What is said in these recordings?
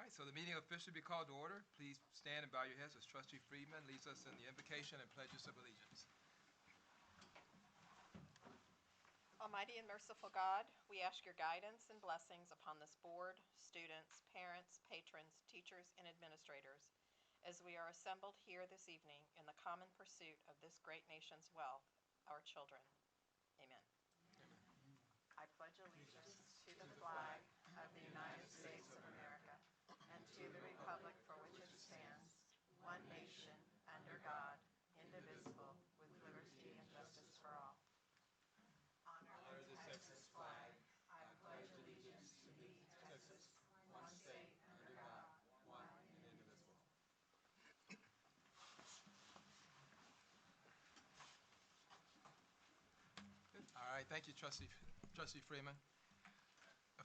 right, so the meeting will officially be called to order. Please stand and bow your heads as Trustee Friedman leads us in the invocation and pledges of allegiance. Almighty and merciful God, we ask your guidance and blessings upon this board, students, parents, patrons, teachers, and administrators, as we are assembled here this evening in the common pursuit of this great nation's wealth, our children. Amen. I pledge allegiance to the flag of the United States of America and to the republic for which it stands, one nation, under God, indivisible, with liberty and justice for all. Honor the Texas flag. I pledge allegiance to thee, Texas, one state, under God, one and indivisible. All right, thank you, Trustee Freeman.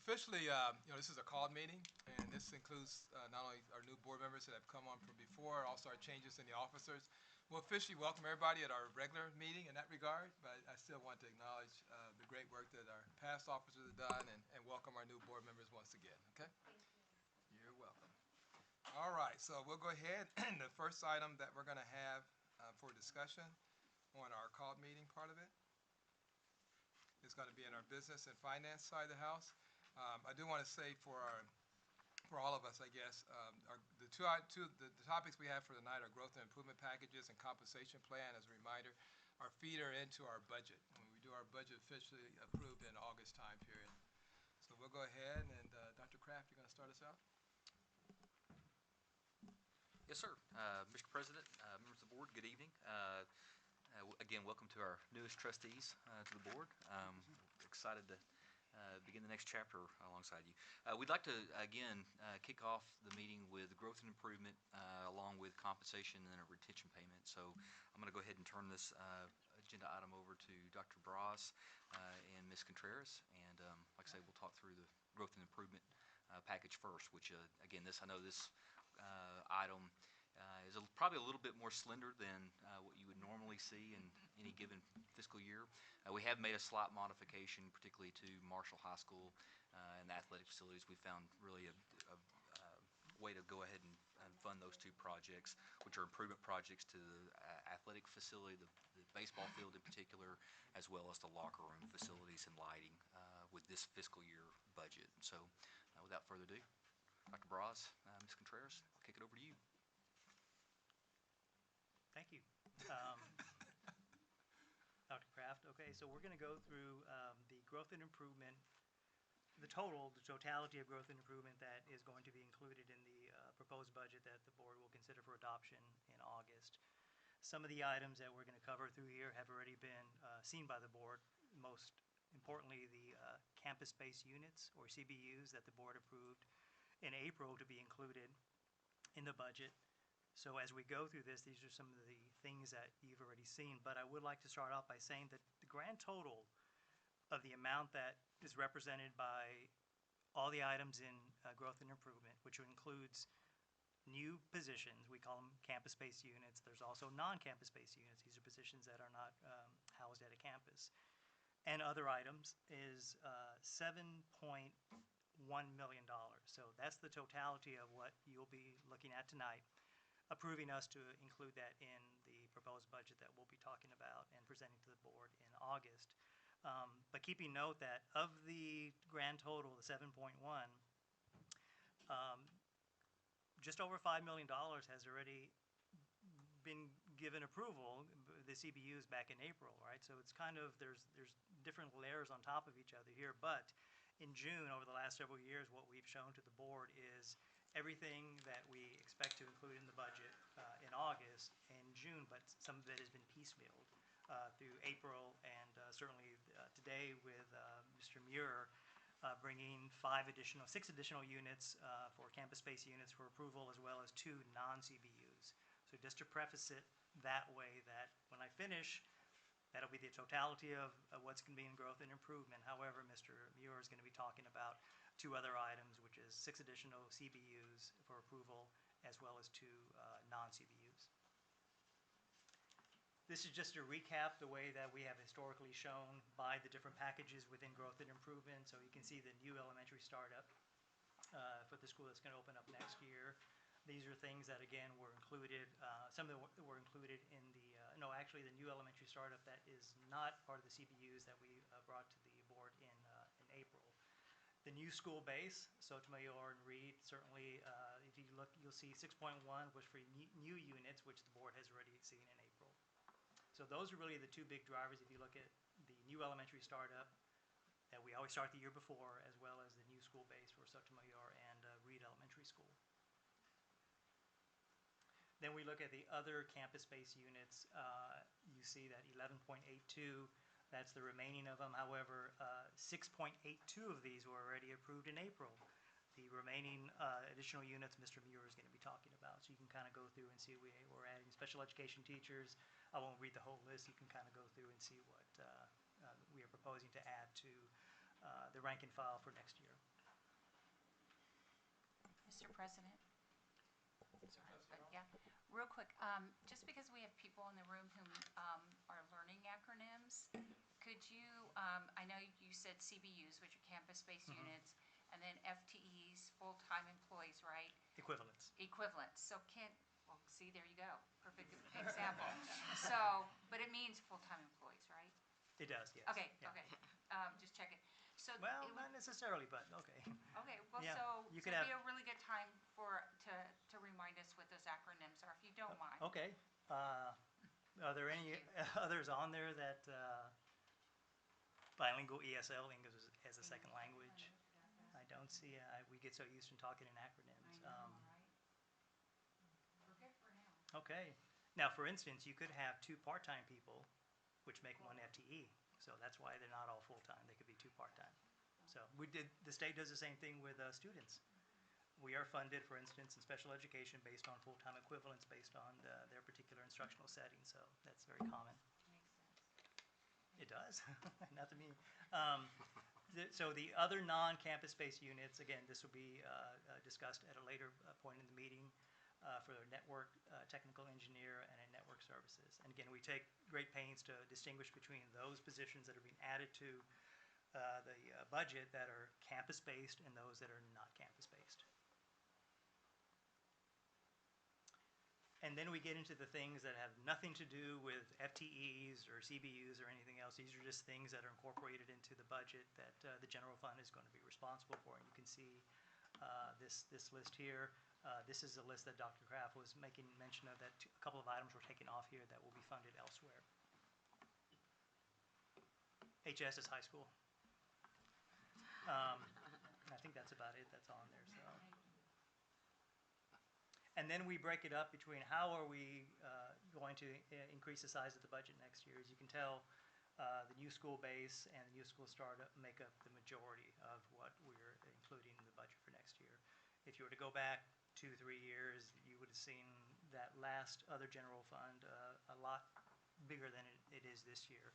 Officially, this is a called meeting, and this includes not only our new board members that have come on from before, also our changes in the officers. We'll officially welcome everybody at our regular meeting in that regard, but I still want to acknowledge the great work that our past officers have done and welcome our new board members once again, okay? Thank you. You're welcome. All right, so we'll go ahead. The first item that we're going to have for discussion on our called meeting part of it is going to be in our business and finance side of the house. I do want to say for all of us, I guess, the topics we have for tonight are growth and improvement packages and compensation plan. As a reminder, are feeder into our budget when we do our budget officially approved in August time period. So we'll go ahead and Dr. Kraft, you're going to start us out. Yes, sir. Mr. President, members of the board, good evening. Again, welcome to our newest trustees to the board. Excited to begin the next chapter alongside you. We'd like to, again, kick off the meeting with growth and improvement along with compensation and a retention payment. So I'm going to go ahead and turn this agenda item over to Dr. Braz and Ms. Contreras. And like I say, we'll talk through the growth and improvement package first, which, again, I know this item is probably a little bit more slender than what you would normally see in any given fiscal year. We have made a slight modification, particularly to Marshall High School and the athletic facilities. We found really a way to go ahead and fund those two projects, which are improvement projects to the athletic facility, the baseball field in particular, as well as the locker room facilities and lighting with this fiscal year budget. So without further ado, Dr. Braz, Ms. Contreras, I'll kick it over to you. Thank you. Dr. Kraft. Okay, so we're going to go through the growth and improvement, the totality of growth and improvement that is going to be included in the proposed budget that the board will consider for adoption in August. Some of the items that we're going to cover through here have already been seen by the board, most importantly the campus-based units, or CBUs, that the board approved in April to be included in the budget. So as we go through this, these are some of the things that you've already seen, but I would like to start off by saying that the grand total of the amount that is represented by all the items in growth and improvement, which includes new positions, we call them campus-based units. There's also non-campus-based units. These are positions that are not housed at a campus. And other items is $7.1 million. So that's the totality of what you'll be looking at tonight, approving us to include that in the proposed budget that we'll be talking about and presenting to the board in August. But keeping note that of the grand total, the 7.1, just over $5 million has already been given approval, the CBUs, back in April, right? So it's kind of, there's different layers on top of each other here. But in June, over the last several years, what we've shown to the board is everything that we expect to include in the budget in August and June, but some of it has been piecemealed through April, and certainly today with Mr. Muir bringing 6 additional units for campus-based units for approval, as well as 2 non-CBUs. So just to preface it that way, that when I finish, that'll be the totality of what's going to be in growth and improvement. However, Mr. Muir is going to be talking about 2 other items, which is 6 additional CBUs for approval, as well as 2 non-CBUs. This is just to recap the way that we have historically shown by the different packages within growth and improvement. So you can see the new elementary startup for the school that's going to open up next year. These are things that, again, were included, some of them were included in the, no, actually, the new elementary startup that is not part of the CBUs that we brought to the board in April. The new school base, Sotomayor and Reed, certainly, if you look, you'll see 6.1 was for new units, which the board has already seen in April. So those are really the two big drivers if you look at the new elementary startup that we always start the year before, as well as the new school base for Sotomayor and Reed Elementary School. Then we look at the other campus-based units. You see that 11.82, that's the remaining of them. However, 6.82 of these were already approved in April. The remaining additional units Mr. Muir is going to be talking about. So you can kind of go through and see we're adding special education teachers. I won't read the whole list. You can kind of go through and see what we are proposing to add to the rank and file for next year. Mr. President? Sorry, but yeah, real quick, just because we have people in the room who are learning acronyms, could you, I know you said CBUs, which are campus-based units, and then FTEs, full-time employees, right? Equivalents. Equivalents. So well, see, there you go. Perfect example. So, but it means full-time employees, right? It does, yes. Okay, Yeah. okay. Just checking. So Well, it would- not necessarily, but okay. Okay, well, Yeah, so you it'd could be have- a really good time to remind us what those acronyms are, if you don't mind. Okay. Are there any others on there that bilingual ESL, English as a second language? I don't see. We get so used to talking in acronyms. I know, right? We're good for now. Okay. Now, for instance, you could have 2 part-time people, which make 1 FTE. So that's why they're not all full-time. They could be 2 part-time. So the state does the same thing with students. We are funded, for instance, in special education based on full-time equivalents based on their particular instructional setting. So that's very common. Makes sense. It does. Not to me. So the other non-campus-based units, again, this will be discussed at a later point in the meeting for a network technical engineer and a network services. And again, we take great pains to distinguish between those positions that are being added to the budget that are campus-based and those that are not campus-based. And then we get into the things that have nothing to do with FTEs or CBUs or anything else. These are just things that are incorporated into the budget that the general fund is going to be responsible for. And you can see this list here. This is a list that Dr. Kraft was making mention of, that a couple of items were taken off here that will be funded elsewhere. HS is high school. I think that's about it that's on there. So. And then we break it up between how are we going to increase the size of the budget next year. As you can tell, the new school base and the new school startup make up the majority of what we're including in the budget for next year. If you were to go back 2-3 years, you would have seen that last other general fund a lot bigger than it is this year.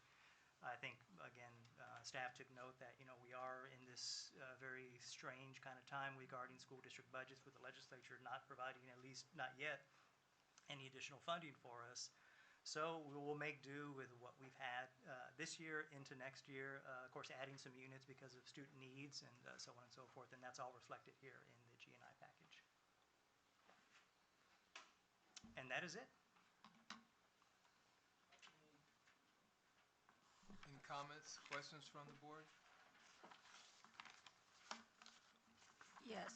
I think, again, staff took note that, we are in this very strange kind of time regarding school district budgets, with the legislature not providing, at least not yet, any additional funding for us. So we will make do with what we've had this year into next year, of course, adding some units because of student needs and so on and so forth, and that's all reflected here in the G&I package. And that is it. Any comments, questions from the board? Yes.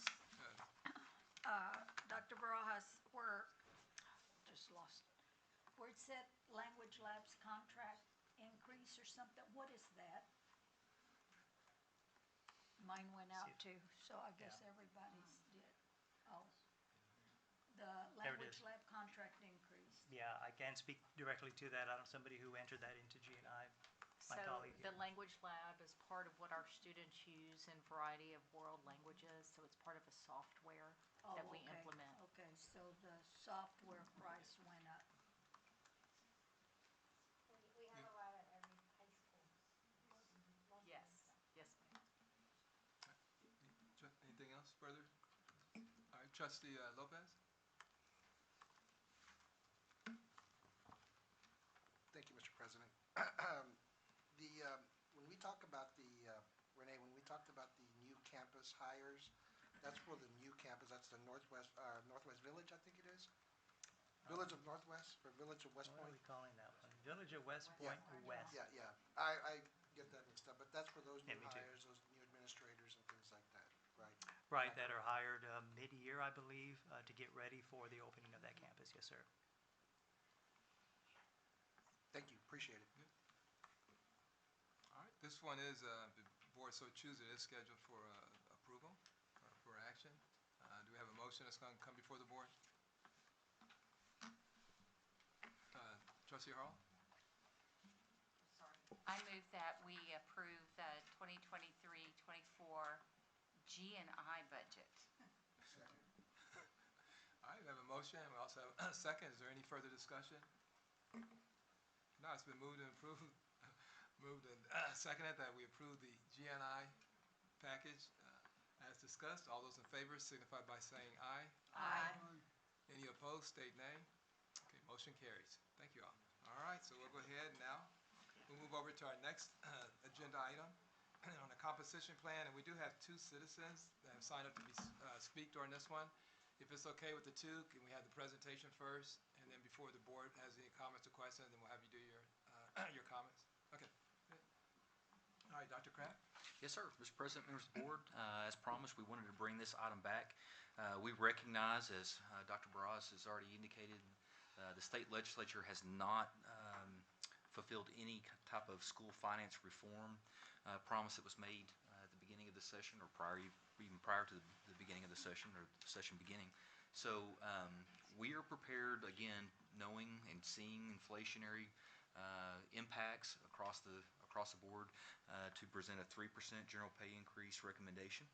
Dr. Barajas, just lost, where it said Language Labs contract increase or something, what is that? Mine went out too, so I guess everybody's did. Oh. The There it Language is. Lab contract increase. Yeah, I can't speak directly to that. I don't know somebody who entered that into G&I. My So colleague the here. language lab is part of what our students use in a variety of world languages, so it's part of a software Oh, that we okay, implement. Okay, so the software price went up. We have a lot at every high school. Yes, yes, ma'am. Anything else further? All right, Trustee Lopez? Thank you, Mr. President. When we talk about Renee, when we talked about the new campus hires, That's for the new campus, that's the Northwest Village, I think it is? Village of Northwest, or Village of West What are Point? we calling that one? Village of West Point West. Yeah. I get that mixed up, but that's for those Yeah, new me too. hires, those new administrators and things like that, right? Right, that are hired mid-year, I believe, to get ready for the opening of that campus. Yes, sir. Thank you, appreciate it. All right, this one is, the board so chooses, it is scheduled for approval, for action. Do we have a motion that's going to come before the board? Trustee Harrell? I move that we approve the 2023-24 G&I budget. All right, we have a motion, we also have a second. Is there any further discussion? No, it's been moved and approved, moved and seconded that we approve the GNI package as discussed. All those in favor signify by saying aye. Aye. Any opposed, state nay. Okay, motion carries. Thank you all. All right, so we'll go ahead now. We'll move over to our next agenda item on the composition plan, and we do have two citizens that have signed up to speak during this one. If it's okay with the two, can we have the presentation first, and then before the board has any comments or questions, then we'll have you do your your comments. Okay. Good. All right, Dr. Kraft. Yes, sir. Mr. President, members of the board, as promised, we wanted to bring this item back. We recognize, as Dr. Barras has already indicated, the state legislature has not fulfilled any type of school finance reform promise that was made at the beginning of the session, or even prior to the beginning of the session, or the session beginning. So we are prepared, again, knowing and seeing inflationary impacts across the board, to present a 3% general pay increase recommendation.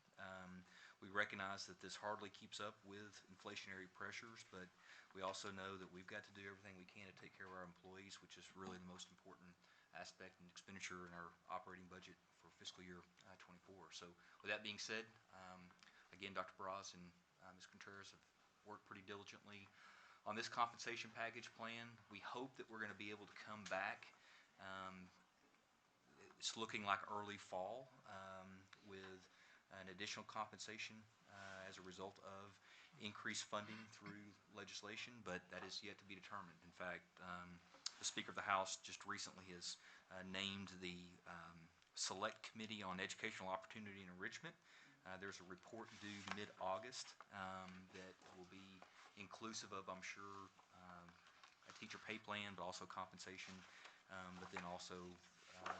We recognize that this hardly keeps up with inflationary pressures, but we also know that we've got to do everything we can to take care of our employees, which is really the most important aspect and expenditure in our operating budget for fiscal year 24. So with that being said, again, Dr. Barras and Ms. Contreras have worked pretty diligently on this compensation package plan. We hope that we're going to be able to come back. It's looking like early fall with an additional compensation as a result of increased funding through legislation, but that is yet to be determined. In fact, the Speaker of the House just recently has named the Select Committee on Educational Opportunity and Enrichment. There's a report due mid-August that will be inclusive of, I'm sure, a teacher pay plan, but also compensation, but then also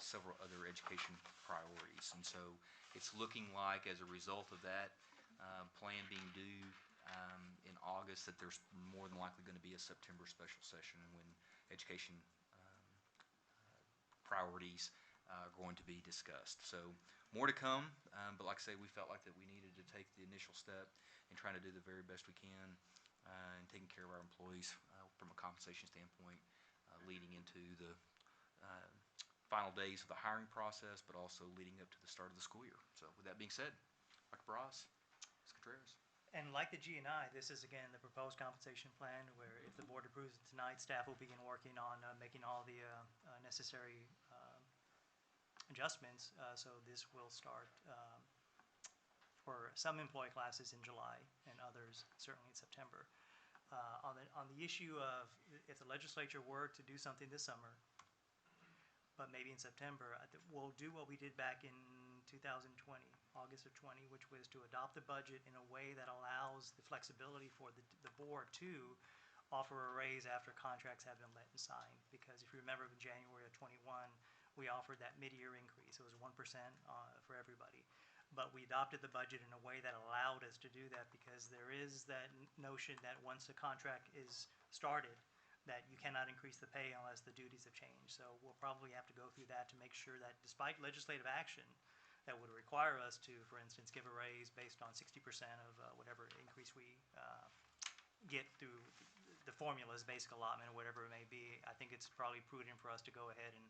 several other education priorities. And so it's looking like, as a result of that plan being due in August, that there's more than likely going to be a September special session when education priorities are going to be discussed. So more to come, but like I say, we felt like that we needed to take the initial step in trying to do the very best we can in taking care of our employees from a compensation standpoint, leading into the final days of the hiring process, but also leading up to the start of the school year. So with that being said, Dr. Barras, Ms. Contreras. And like the G&I, this is again the proposed compensation plan where, if the board approves it tonight, staff will begin working on making all the necessary adjustments. So this will start for some employee classes in July and others certainly in September. On the issue of if the legislature were to do something this summer, but maybe in September, we'll do what we did back in 2020, August of 20, which was to adopt the budget in a way that allows the flexibility for the board to offer a raise after contracts have been let and signed. Because if you remember, in January of 21, we offered that mid-year increase. It was 1% for everybody. But we adopted the budget in a way that allowed us to do that, because there is that notion that once a contract is started, that you cannot increase the pay unless the duties have changed. So we'll probably have to go through that to make sure that, despite legislative action that would require us to, for instance, give a raise based on 60% of whatever increase we get through the formula's basic allotment or whatever it may be, I think it's probably prudent for us to go ahead and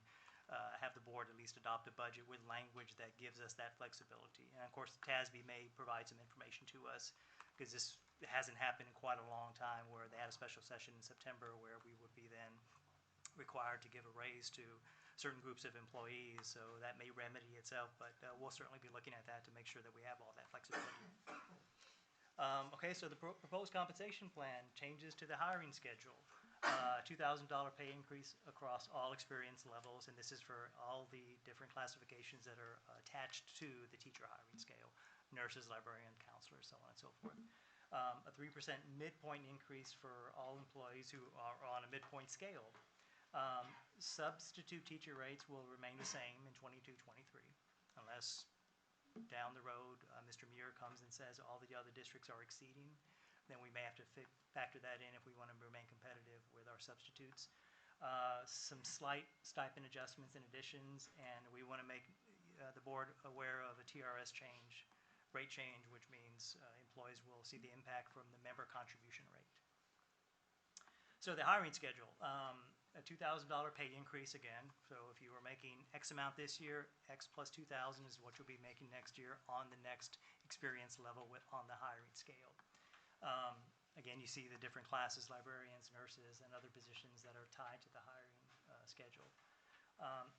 have the board at least adopt a budget with language that gives us that flexibility. And of course, the TASB may provide some information to us, because this hasn't happened in quite a long time, where they had a special session in September where we would be then required to give a raise to certain groups of employees. So that may remedy itself, but we'll certainly be looking at that to make sure that we have all that flexibility. Okay, so the proposed compensation plan changes to the hiring schedule. $2,000 pay increase across all experience levels, and this is for all the different classifications that are attached to the teacher hiring scale: nurses, librarian, counselors, so on and so forth. A 3% midpoint increase for all employees who are on a midpoint scale. Substitute teacher rates will remain the same in 22-23, unless down the road Mr. Muir comes and says all the other districts are exceeding. Then we may have to factor that in if we want to remain competitive with our substitutes. Some slight stipend adjustments and additions, and we want to make the board aware of a TRS change, rate change, which means employees will see the impact from the member contribution rate. So the hiring schedule, a $2,000 pay increase again. So if you were making X amount this year, X plus 2,000 is what you'll be making next year on the next experience level on the hiring scale. Again, you see the different classes: librarians, nurses, and other positions that are tied to the hiring schedule.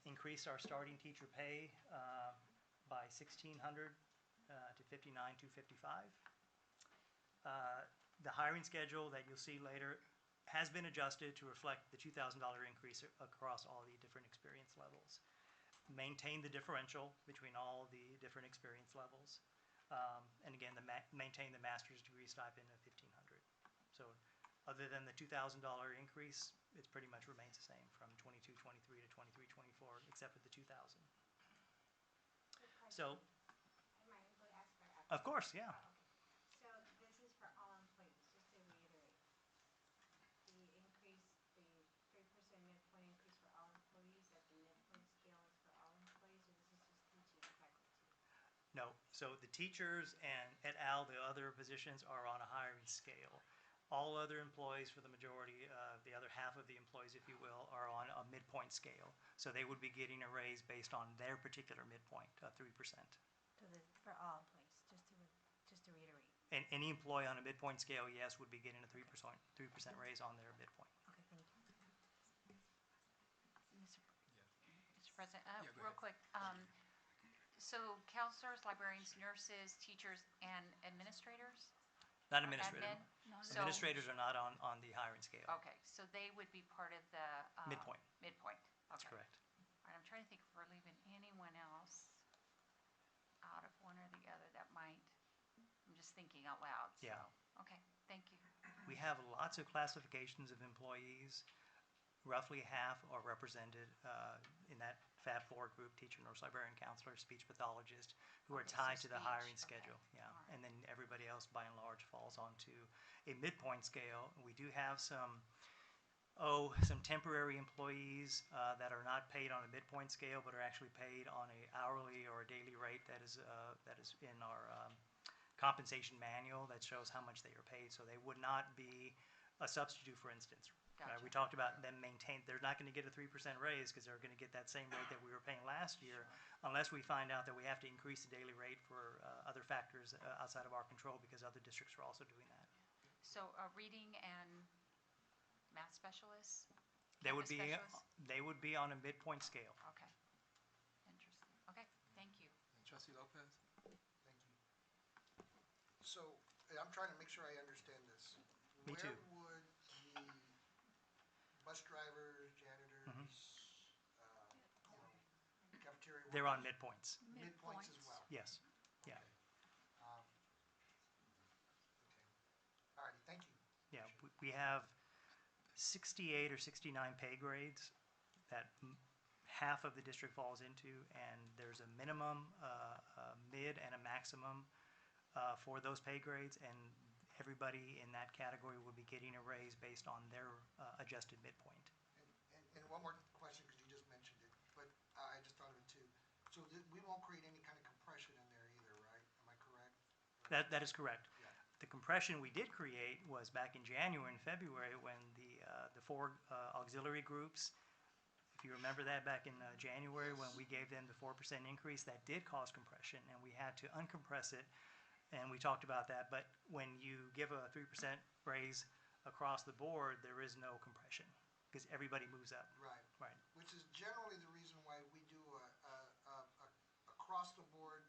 Increase our starting teacher pay by $1,600 to $59,255. The hiring schedule that you'll see later has been adjusted to reflect the $2,000 increase across all the different experience levels. Maintain the differential between all the different experience levels. And again, maintain the master's degree stipend of $1,500. So other than the $2,000 increase, it pretty much remains the same from 22-23 to 23-24, except for the $2,000. So, Am I able to ask that after? of course, yeah. Oh, okay. So this is for all employees, just to reiterate. The increase, the 3% midpoint increase for all employees, at the midpoint scale is for all employees, or this is just teaching and faculty? No, so the teachers and et al., the other positions are on a hiring scale. All other employees, for the majority, the other half of the employees, if you will, are on a midpoint scale. So they would be getting a raise based on their particular midpoint, 3%. So for all employees, just to reiterate. And any employee on a midpoint scale, yes, would be getting a 3% raise on their midpoint. Okay, thank you. Mr. President, Yeah, go real ahead. quick, so counselors, librarians, nurses, teachers, and administrators? Not Or administrative. admin? So- Administrators are not on the hiring scale. Okay, so they would be part of the. Midpoint. Midpoint, That's okay. correct. All right, I'm trying to think if we're leaving anyone else out of one or the other that might, I'm just thinking out loud, so. Yeah. Okay, thank you. We have lots of classifications of employees. Roughly half are represented in that Fab 4 group: teacher, nurse, librarian, counselor, speech pathologist, who are Okay, so tied to the speech, hiring okay, schedule. Yeah, all right. and then everybody else, by and large, falls onto a midpoint scale. We do have some temporary employees that are not paid on a midpoint scale, but are actually paid on a hourly or a daily rate that is in our compensation manual that shows how much they are paid. So they would not be a substitute, for instance. Gotcha. We talked about them they're not going to get a 3% raise because they're going to get that same rate that we were paying last year, unless we find out that we have to increase the daily rate for other factors outside of our control, because other districts are also doing that. So reading and math specialists? They would campus be specialists? on a midpoint scale. Okay, interesting. Okay, thank you. And Trustee Lopez? Thank you. So, I'm trying to make sure I understand this. Me too. Where would the bus drivers, janitors, cafeteria They're on workers, midpoints. midpoints as well? Yes. Yeah. Okay. Okay. All righty, thank you. Yeah, Appreciate we have 68 or 69 pay grades that half of the district falls into, and there's a minimum, a mid, and a maximum for those pay grades, and everybody in that category will be getting a raise based on their adjusted midpoint. And one more question, because you just mentioned it, but I just thought of it too. So we won't create any kind of compression in there either, right? Am I correct? That is correct. Yeah. The compression we did create was back in January and February, when the 4 auxiliary groups, if you remember that back in January, when we gave them the 4% increase, that did cause compression, and we had to uncompress it, and we talked about that. But when you give a 3% raise across the board, there is no compression, because everybody moves up. Right. Right. Which is generally the reason why we do a across the board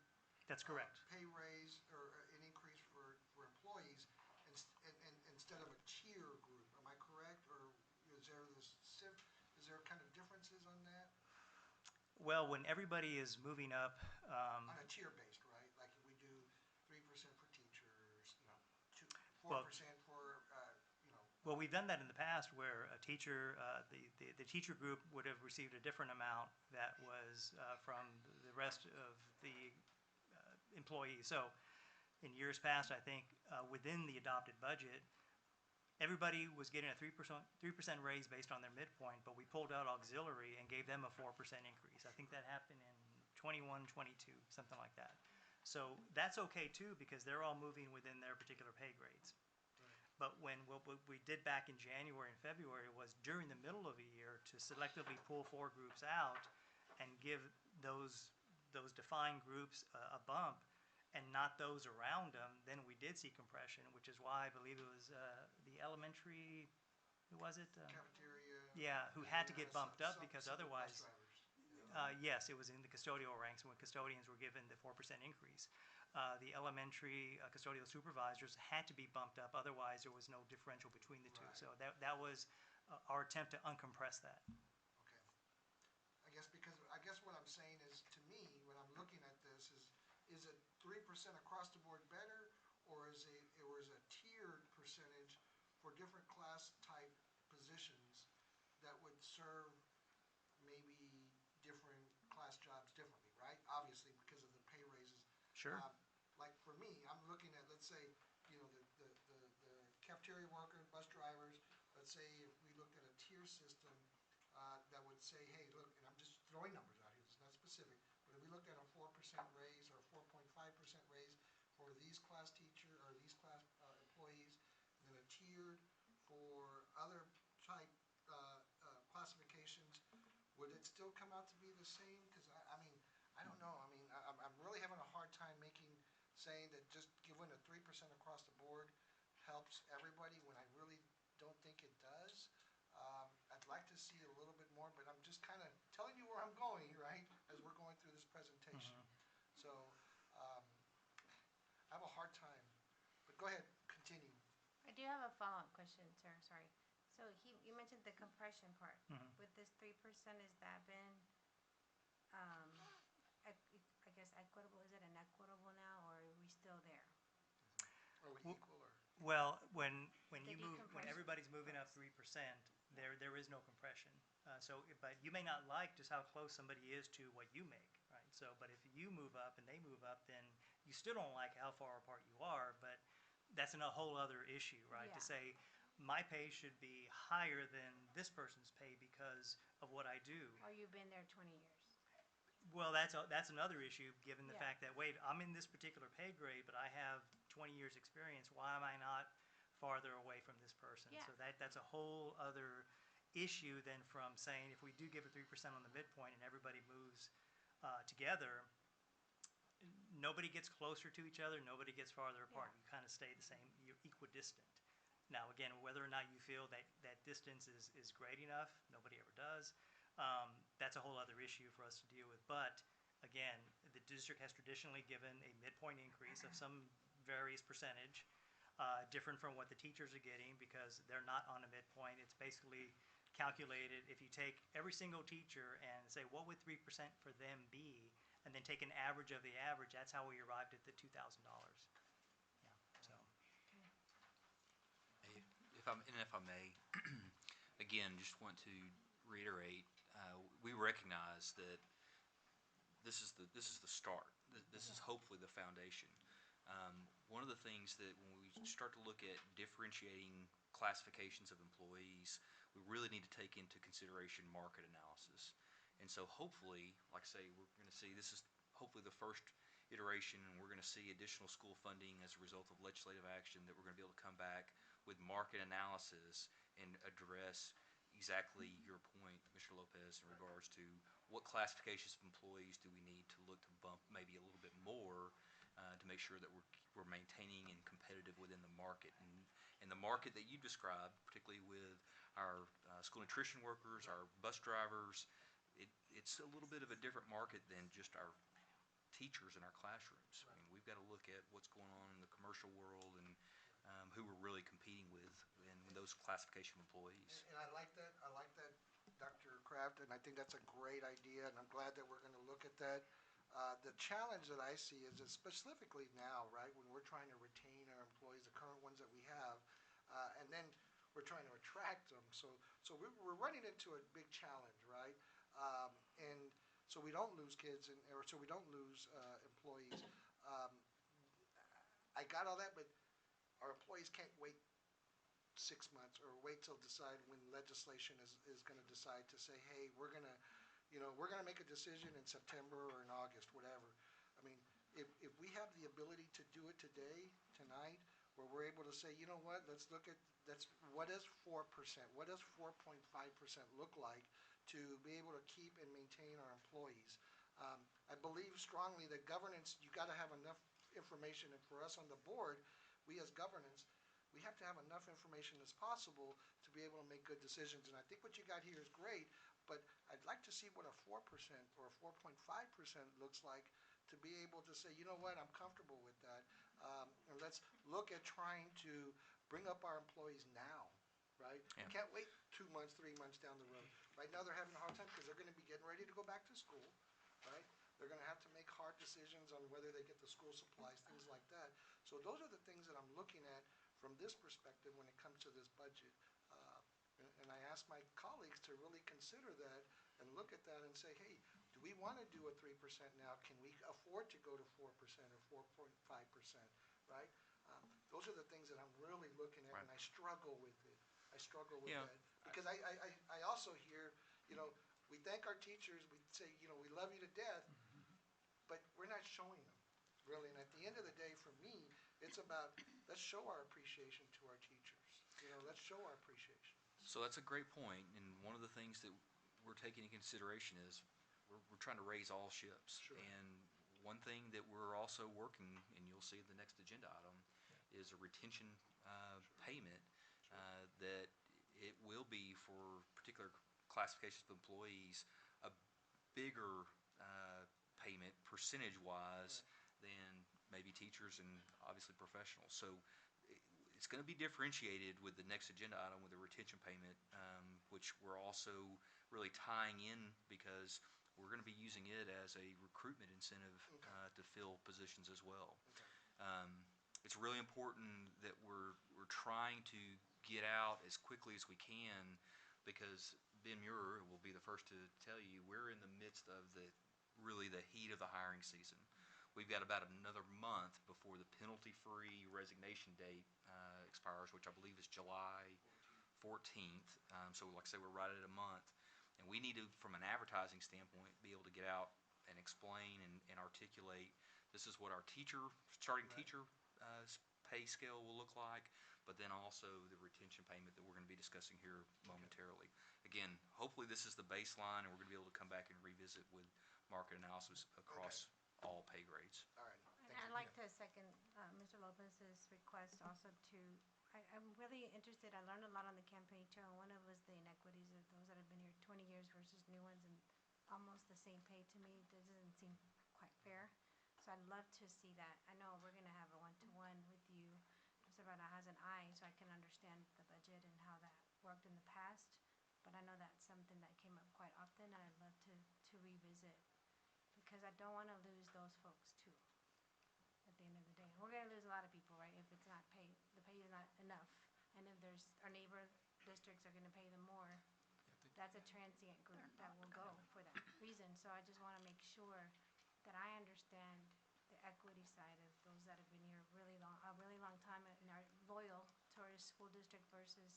That's correct. pay raise or an increase for employees Well, when everybody is moving up, On a tier based, right? Like if we do 3% for teachers, you know, Well- 4% for, you know. well, we've done that in the past where a teacher, the teacher group would have received a different amount that was from the rest of the employees. So in years past, I think within the adopted budget, everybody was getting a 3% raise based on their midpoint, but we pulled out auxiliary and gave them a 4% increase. I think that happened in 21, 22, something like that. So that's okay too, because they're all moving within their particular pay grades. But what we did back in January and February was during the middle of a year to selectively pull 4 groups out and give those defined groups a bump and not those around them, then we did see compression, which is why I believe it was the elementary, who was it? Cafeteria. Yeah, who had to get some- bumped up some- because some of the bus otherwise, drivers. yes, it was in the custodial ranks when custodians were given the 4% increase. The elementary custodial supervisors had to be bumped up, otherwise there was no differential between the two. Right. So that was our attempt to uncompress that. Okay. I guess what I'm saying is, to me, when I'm looking at this, is it 3% across the board better, or is a tiered percentage for different class type positions that would serve maybe different class jobs differently, right? Obviously, because of the pay raises. Sure. Like for me, I'm looking at, let's say, you know, the cafeteria worker, bus drivers, let's say if we looked at a tier system that would say, hey, look, and I'm just throwing numbers out here, it's not specific, but if we looked at a 4% raise or a 4.5% raise for these class teacher or these class employees, and then a tiered for other type classifications, would it still come out to be the same? Because I mean, I don't know. I mean, I'm really having a hard time saying that just giving a 3% across the board helps everybody when I really don't think it does. I'd like to see a little bit more, but I'm just kind of telling you where I'm going, right, as we're going through this presentation. So I have a hard time. But go ahead, continue. I do have a follow-up question, sir, sorry. So you mentioned the compression part. Mhm. With this 3%, has that been, I guess equitable, is it inequitable now, or are we still there? Are we Well- equal or? Well, when The when decompression everybody's moving up 3%, there is no compression. But you may not like just how close somebody is to what you make, right? So, but if you move up and they move up, then you still don't like how far apart you are, but that's a whole other issue, right? Yeah. To say, my pay should be higher than this person's pay because of what I do. Or you've been there 20 years? Well, that's another issue, given the Yeah. fact that, wait, I'm in this particular pay grade, but I have 20 years' experience. Why am I not farther away from this person? Yeah. So that's a whole other issue than from saying, if we do give a 3% on the midpoint and everybody moves together, nobody gets closer to each other, nobody gets farther apart. Yeah. You kind of stay the same, you're equidistant. Now, again, whether or not you feel that distance is great enough, nobody ever does. That's a whole other issue for us to deal with. But again, the district has traditionally given a midpoint increase of some various percentage, different from what the teachers are getting because they're not on a midpoint. It's basically calculated, if you take every single teacher and say, what would 3% for them be? And then take an average of the average, that's how we arrived at the $2,000. Yeah, so. If I may, again, just want to reiterate, we recognize that this is the start. This is hopefully the foundation. One of the things that when we start to look at differentiating classifications of employees, we really need to take into consideration market analysis. And so hopefully, like I say, we're going to see this is hopefully the first iteration, and we're going to see additional school funding as a result of legislative action that we're going to be able to come back with market analysis and address exactly your point, Mr. Lopez, in regards to what classifications of employees do we need to look to bump maybe a little bit more to make sure that we're maintaining and competitive within the market. And the market that you described, particularly with our school nutrition workers, our bus drivers, it's a little bit of a different market than just our teachers in our classrooms. I mean, we've got to look at what's going on in the commercial world and who we're really competing with and those classification employees. And I like that, Dr. Kraft. draft, and I think that's a great idea, and I'm glad that we're gonna look at that. The challenge that I see is that specifically now, right, when we're trying to retain our employees, the current ones that we have, and then we're trying to attract them, so we're running into a big challenge, right? And so we don't lose kids or so we don't lose, employees. Um, I got all that, but our employees can't wait 6 months or wait till decide when legislation is gonna decide to say, hey, we're gonna make a decision in September or in August, whatever. I mean, if we have the ability to do it today, tonight, where we're able to say, you know what, let's look at, what is 4%? What does 4.5% look like to be able to keep and maintain our employees? I believe strongly that governance, you gotta have enough information, and for us on the board, we as governance, we have to have enough information as possible to be able to make good decisions. And I think what you got here is great, but I'd like to see what a 4% or a 4.5% looks like to be able to say, you know what, I'm comfortable with that. And let's look at trying to bring up our employees now, right? Yeah. Can't wait 2 months, 3 months down the road. Right now, they're having a hard time because they're gonna be getting ready to go back to school, right? They're gonna have to make hard decisions on whether they get the school supplies, things like that. So those are the things that I'm looking at from this perspective when it comes to this budget. And I ask my colleagues to really consider that and look at that and say, hey, do we want to do a 3% now? Can we afford to go to 4% or 4.5%, right? Those are the things that I'm really looking at, Right. and I struggle with it. I struggle with Yeah. that. Because I also hear, we thank our teachers, we say, we love you to death, but we're not showing them, really. And at the end of the day, for me, it's about, let's show our appreciation to our teachers. Let's show our appreciation. So that's a great point, and one of the things that we're taking into consideration is we're trying to raise all ships. Sure. And one thing that we're also working, and you'll see in the next agenda item, is a retention payment that it will be for particular classifications of employees a bigger payment percentage-wise than maybe teachers and obviously professionals. So it's going to be differentiated with the next agenda item with the retention payment, which we're also really tying in because we're going to be using it as a recruitment incentive to fill positions as well. It's really important that we're trying to get out as quickly as we can because Ben Muir will be the first to tell you we're in the midst of really the heat of the hiring season. We've got about another month before the penalty-free resignation date expires, which I believe is July 14th. So like I say, we're right at a month. And we need to, from an advertising standpoint, be able to get out and explain and articulate this is what our starting teacher pay scale will look like, but then also the retention payment that we're going to be discussing here momentarily. Again, hopefully this is the baseline, and we're going to be able to come back and revisit with market analysis across all pay grades. All right. And I'd like to second Mr. Lopez's request also to, I'm really interested, I learned a lot on the campaign trail, and one of was the inequities of those that have been here 20 years versus new ones, and almost the same pay to me, doesn't seem quite fair. So I'd love to see that. I know we're gonna have a one-to-one with you, Mr. Rada has an eye, so I can understand the budget and how that worked in the past, but I know that's something that came up quite often, and I'd love to revisit, because I don't wanna lose those folks too, at the end of the day. We're gonna lose a lot of people, right, if it's not paid, the pay is not enough, and if our neighbor districts are gonna pay them more, that's a transient group that will go for that reason. So I just wanna make sure that I understand the equity side of those that have been here a really long time and are loyal to our school district versus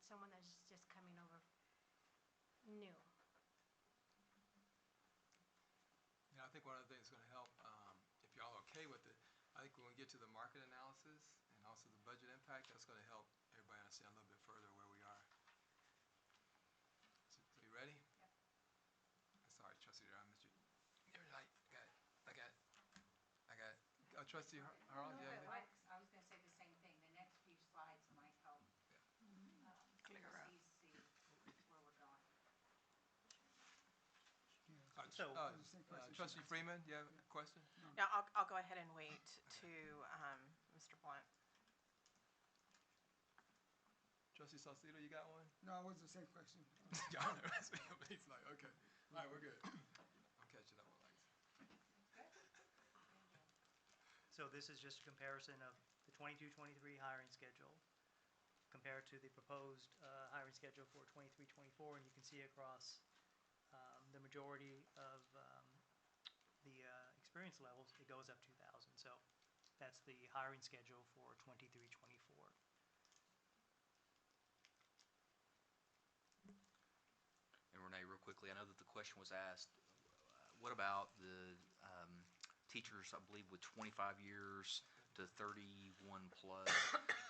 someone that's just coming over new. Yeah, I think one of the things that's gonna help, if y'all are okay with it, I think when we get to the market analysis and also the budget impact, that's gonna help everybody understand a little bit further where we are. So you ready? Yep. Sorry, Trustee Durham, you're right, I got it. Trustee Harrell, yeah. I was gonna say the same thing. The next few slides might help. Clear up. See where we're going. So- Trustee Freeman, do you have a question? Now, I'll go ahead and wait to Mr. Blunt. Trustee Salcido, you got one? No, it was the same question. Y'all know, Okay, all right, we're good. I'm catching up on lights. So this is just a comparison of the 22-23 hiring schedule compared to the proposed hiring schedule for 23-24, and you can see across the majority of the experience levels, it goes up 2,000. So that's the hiring schedule for 23-24. And Renee, real quickly, I know that the question was asked, what about the teachers, I believe, with 25 years to 31 plus?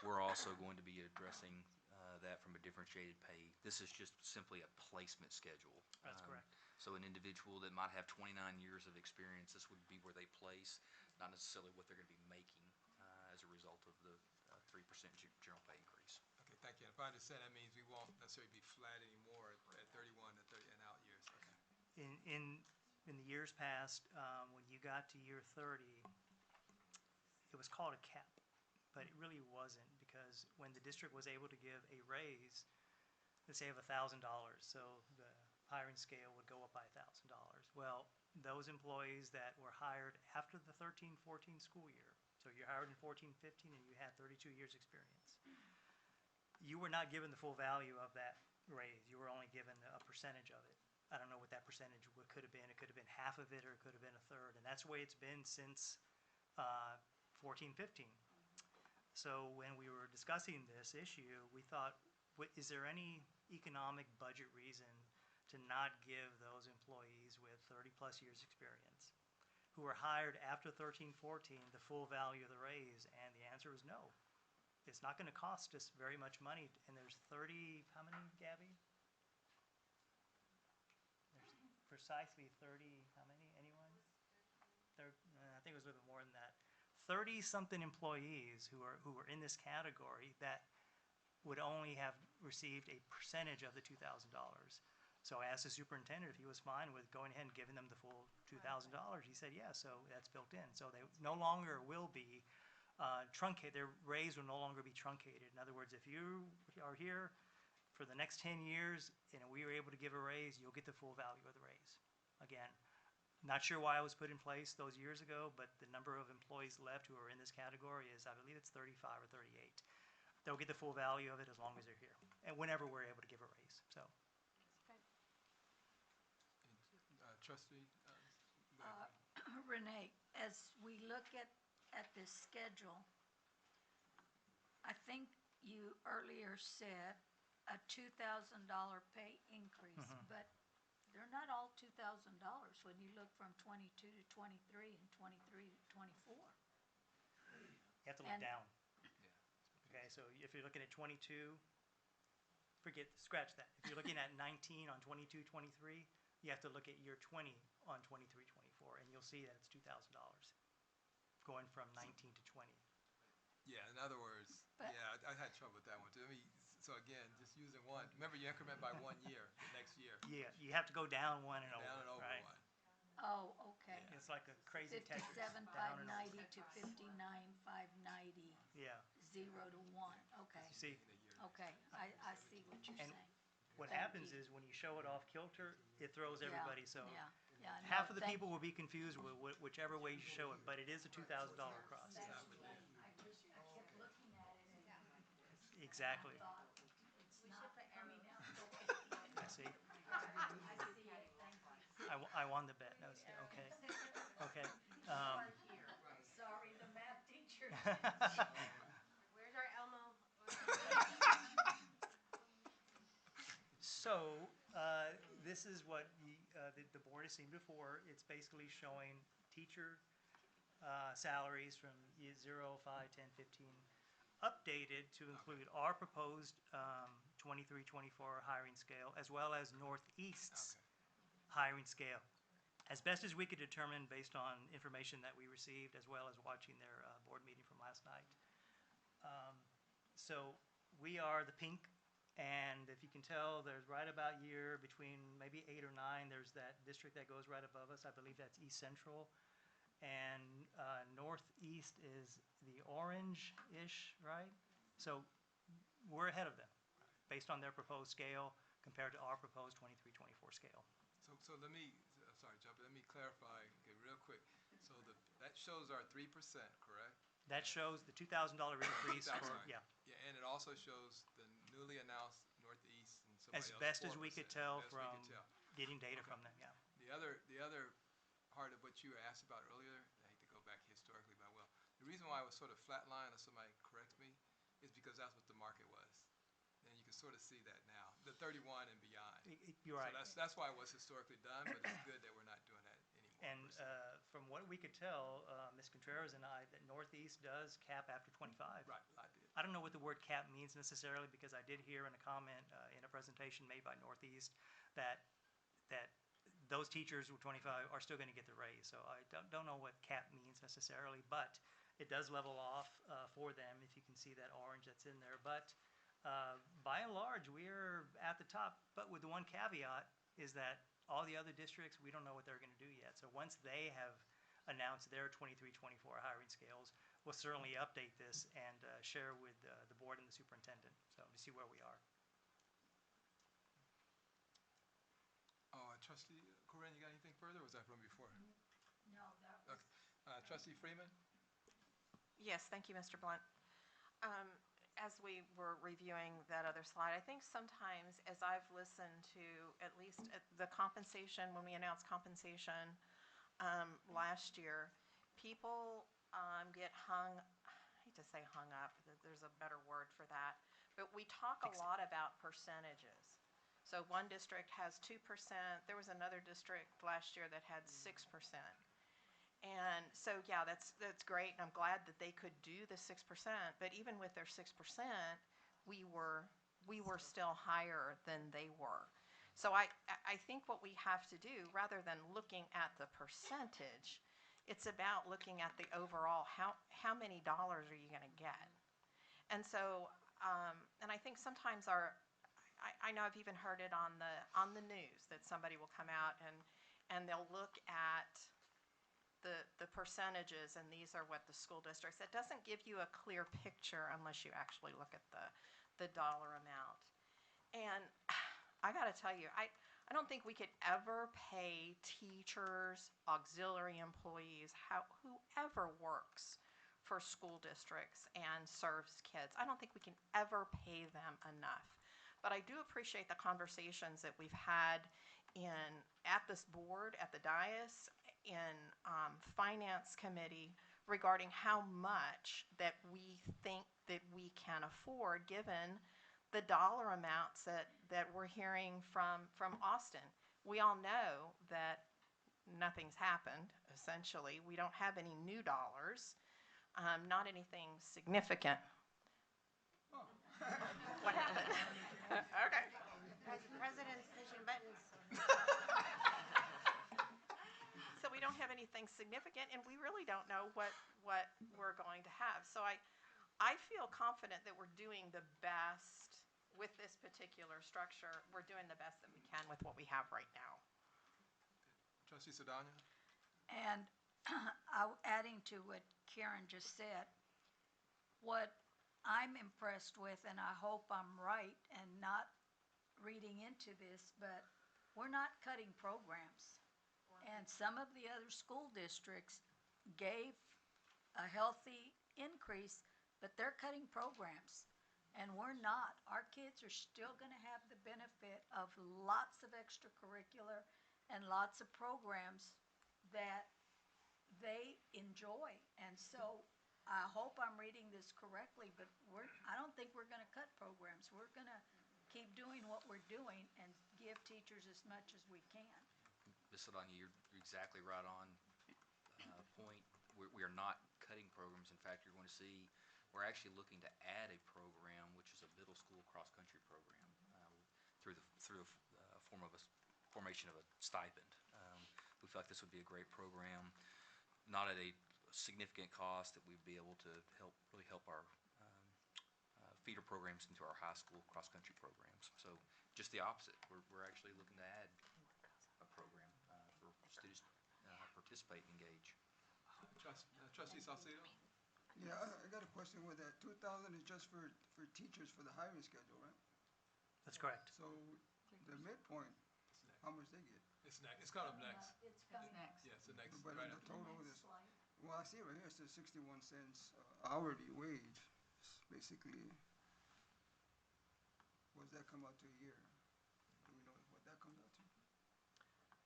We're also going to be addressing that from a differentiated pay. This is just simply a placement schedule. That's correct. So an individual that might have 29 years of experience, this would be where they place, not necessarily what they're going to be making as a result of the 3% general pay increase. Okay, thank you. If I understand, that means we won't necessarily be flat anymore at 31 to 30 and out years. Okay. In the years past, when you got to year 30, it was called a cap, but it really wasn't, because when the district was able to give a raise, let's say of $1,000, so the hiring scale would go up by $1,000. Well, those employees that were hired after the 13-14 school year, so you're hired in 14-15 and you had 32 years experience, you were not given the full value of that raise. You were only given a percentage of it. I don't know what that percentage could have been. It could have been half of it, or it could have been a third, and that's the way it's been since 14-15. So when we were discussing this issue, we thought, is there any economic budget reason to not give those employees with 30-plus years experience who were hired after 13-14 the full value of the raise? And the answer was no. It's not going to cost us very much money, and there's 30, how many, Gabby? There's precisely 30, how many, anyone? I think it was a little bit more than that. 30-something employees who were in this category that would only have received a percentage of the $2,000. So I asked the superintendent if he was fine with going ahead and giving them the full $2,000. He said, yeah, so that's built in. So they no longer will be truncated. Their raise will no longer be truncated. In other words, if you are here for the next 10 years and we were able to give a raise, you'll get the full value of the raise. Again, not sure why it was put in place those years ago, but the number of employees left who are in this category is, I believe it's 35 or 38. They'll get the full value of it as long as they're here, and whenever we're able to give a raise. So, Trustee? Renee, as we look at this schedule, I think you earlier said a $2,000 pay increase, but they're not all $2,000 when you look from 22 to 23 and 23 to 24. you have to look down. Okay, so if you're looking at 22, scratch that. If you're looking at 19 on 22, 23, you have to look at year 20 on 23, 24, and you'll see that it's $2,000 going from 19 to 20. Yeah, in other words, yeah, I had trouble with that one too. So again, just using one. Remember, you increment by 1 year the next year. Yeah, you have to go down one and over. Down and over right? one. Oh, okay. Yeah. It's like a crazy Tetris. 57, Down and over. 590 to 59, 590, Yeah. 0 to 1. Okay. You see, In a year. Okay, I see what you're And saying. what Thank happens you. is when you show it off kilter, it throws Yeah, everybody. So yeah, yeah, no, half of the thank people you. will be confused with whichever way you show it, but it is a $2,000 cross. I kept looking at it and Exactly. thought, it's not coming out the way. I see. I see it, thank you. I won the bet. No, okay. Okay. Sorry, the math teacher. Where's our Elmo? So, this is what the board has seen before. It's basically showing teacher salaries from year 0, 5, 10, 15, updated to include our proposed 23-24 hiring scale, as well as Northeast's hiring scale, as best as we could determine based on information that we received, as well as watching their board meeting from last night. So we are the pink, and if you can tell, there's right about year between maybe 8 or 9, there's that district that goes right above us. I believe that's East Central. And Northeast is the orange-ish, right? So we're ahead of them based on their proposed scale compared to our proposed 23-24 scale. so let me, sorry, jump, let me clarify, okay, real quick. So that shows our 3%, correct? That shows the $2,000 increase I'm for, sorry. yeah. Yeah, and it also shows the newly announced Northeast and somebody As else, best as we 4%, could tell best we from could tell. getting data Okay. from them, yeah. The other part of what you asked about earlier, I hate to go back historically, but I will. The reason why I was sort of flatline, or somebody corrects me, is because that's what the market was. And you can sort of see that now, the 31 and beyond. You're right. So that's why it was historically done, but it's good that we're not doing that anymore. And per se. from what we could tell, Ms. Contreras and I, that Northeast does cap after 25. Right, I did. I don't know what the word cap means necessarily, because I did hear in a comment in a presentation made by Northeast that those teachers with 25 are still going to get the raise. So I don't know what cap means necessarily, but it does level off for them, if you can see that orange that's in there. But by and large, we're at the top. But with the one caveat is that all the other districts, we don't know what they're going to do yet. So once they have announced their 23-24 hiring scales, we'll certainly update this and share with the board and the superintendent, so to see where we are. Trustee Corinne, you got anything further, or was that from before? No, that was. Okay. Trustee Freeman? Yes, thank you, Mr. Blunt. As we were reviewing that other slide, I think sometimes as I've listened to at least the compensation, when we announced compensation last year, people get I hate to say hung up, there's a better word for that, but we talk a lot about percentages. So one district has 2%, there was another district last year that had 6%. And so, yeah, that's great, and I'm glad that they could do the 6%, but even with their 6%, we were still higher than they were. So I think what we have to do, rather than looking at the percentage, it's about looking at the overall, how many dollars are you going to get? And so, and I think sometimes I know I've even heard it on the news that somebody will come out and they'll look at the percentages, and these are what the school districts. It doesn't give you a clear picture unless you actually look at the dollar amount. And I got to tell you, I don't think we could ever pay teachers, auxiliary employees, whoever works for school districts and serves kids. I don't think we can ever pay them enough. But I do appreciate the conversations that we've had at this board, at the dais, in finance committee, regarding how much that we think that we can afford given the dollar amounts that we're hearing from Austin. We all know that nothing's happened, essentially. We don't have any new dollars, not anything significant. Oh. What happened? Okay. President's pushing buttons. So we don't have anything significant, and we really don't know what we're going to have. So I feel confident that we're doing the best with this particular structure. We're doing the best that we can with what we have right now. Trustee Saldana? And adding to what Karen just said, what I'm impressed with, and I hope I'm right and not reading into this, but we're not cutting programs. And some of the other school districts gave a healthy increase, but they're cutting programs. And we're not. Our kids are still going to have the benefit of lots of extracurricular and lots of programs that they enjoy. And so I hope I'm reading this correctly, but I don't think we're going to cut programs. We're going to keep doing what we're doing and give teachers as much as we can. Ms. Saldana, you're exactly right on point. We are not cutting programs. In fact, you're going to see we're actually looking to add a program, which is a middle school cross-country program, through the formation of a stipend. We feel like this would be a great program, not at a significant cost, that we'd be able to really help our feeder programs into our high school cross-country programs. So just the opposite. We're actually looking to add a program for students to participate and engage. Trustee Salcido? Yeah, I got a question with that. 2,000 is just for teachers for the hiring schedule, right? That's correct. So the midpoint how much they get. It's coming up next. It's coming next. Yeah, it's the next, But right the after. total next is, slide. well, I see it right here, it says 61 cents hourly wage, basically. What does that come out to a year? Do we know what that comes out to?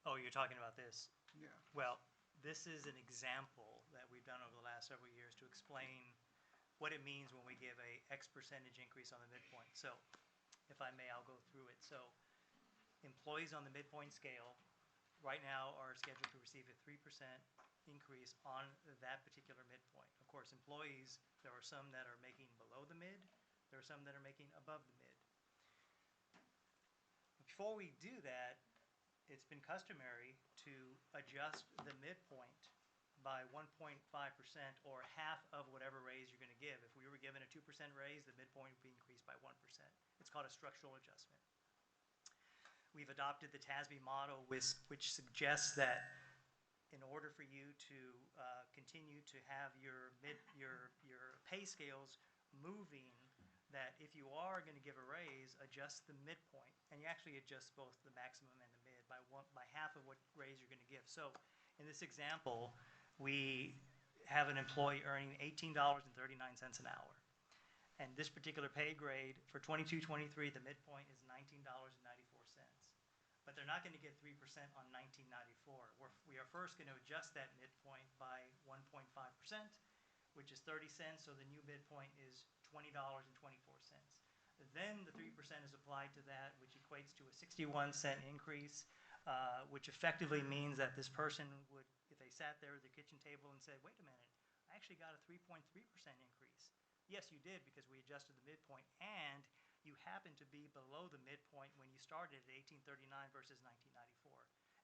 Oh, you're talking about this? Yeah. Well, this is an example that we've done over the last several years to explain what it means when we give a X percentage increase on the midpoint. So, if I may, I'll go through it. So, employees on the midpoint scale right now are scheduled to receive a 3% increase on that particular midpoint. Of course, employees, there are some that are making below the mid, there are some that are making above the mid. Before we do that, it's been customary to adjust the midpoint by 1.5% or half of whatever raise you're going to give. If we were given a 2% raise, the midpoint would be increased by 1%. It's called a structural adjustment. We've adopted the TASB model, which suggests that in order for you to continue to have your pay scales moving, that if you are going to give a raise, adjust the midpoint, and you actually adjust both the maximum and the mid by half of what raise you're going to give. So in this example, we have an employee earning $18.39 an hour. And this particular pay grade for 22-23, the midpoint is $19.94. But they're not going to get 3% on 1994. We are first going to adjust that midpoint by 1.5%, which is 30 cents, so the new midpoint is $20.24. Then the 3% is applied to that, which equates to a 61-cent increase, which effectively means that this person would, if they sat there at the kitchen table and said, wait a minute, I actually got a 3.3% increase. Yes, you did, because we adjusted the midpoint, and you happen to be below the midpoint when you started at 1839 versus 1994.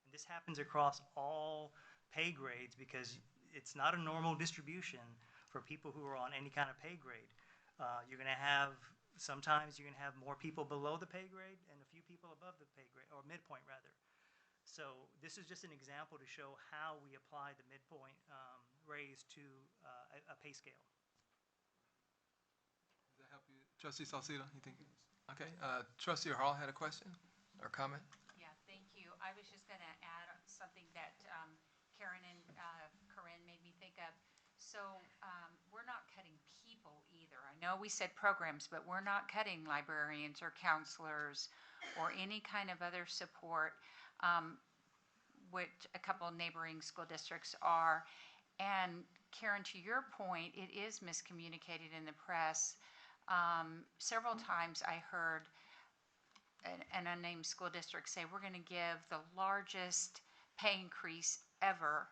And this happens across all pay grades because it's not a normal distribution for people who are on any kind of pay grade. You're going to have, sometimes you're going to have more people below the pay grade and a few people above the pay grade, or midpoint rather. So this is just an example to show how we apply the midpoint raise to a pay scale. Does that help you? Trustee Salcido, you think? Okay, Trustee Hall had a question or comment? Yeah, thank you. I was just going to add something that Karen and Corinne made me think of. So we're not cutting people either. I know we said programs, but we're not cutting librarians or counselors or any kind of other support, which a couple of neighboring school districts are. And Karen, to your point, it is miscommunicated in the press. Several times I heard an unnamed school district say, we're going to give the largest pay increase ever.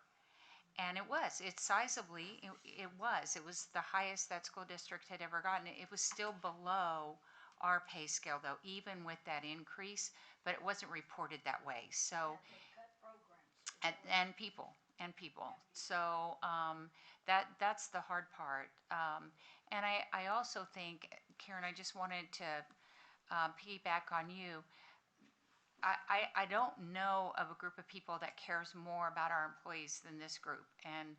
And it's sizably, it was the highest that school district had ever gotten. It was still below our pay scale though, even with that increase, but it wasn't reported that way. So, and people. So that's the hard part. And I also think, Karen, I just wanted to piggyback on you. I don't know of a group of people that cares more about our employees than this group, and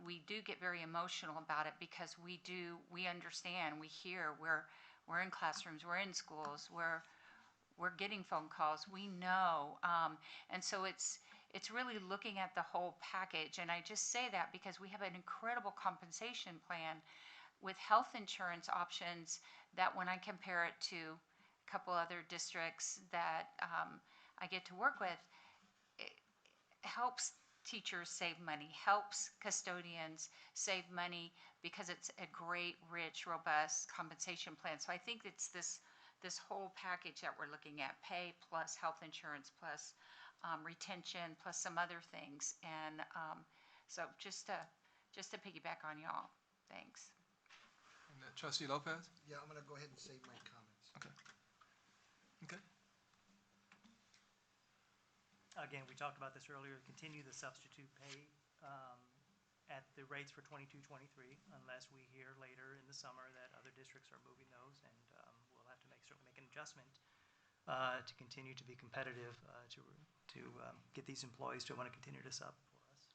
we do get very emotional about it because we understand, we hear, we're in classrooms, we're in schools, we're getting phone calls, we know, and so it's really looking at the whole package. And I just say that because we have an incredible compensation plan with health insurance options that when I compare it to couple other districts that I get to work with, it helps teachers save money, helps custodians save money because it's a great, rich, robust compensation plan. So I think it's this whole package that we're looking at: pay plus health insurance plus retention plus some other things. And so just to piggyback on y'all. Thanks. And Trustee Lopez? Yeah, I'm gonna go ahead and save my comments. Okay. Okay. Again, we talked about this earlier, continue the substitute pay at the rates for 22-23, unless we hear later in the summer that other districts are moving those, and we'll have to certainly make an adjustment to continue to be competitive to get these employees to want to continue to sub for us.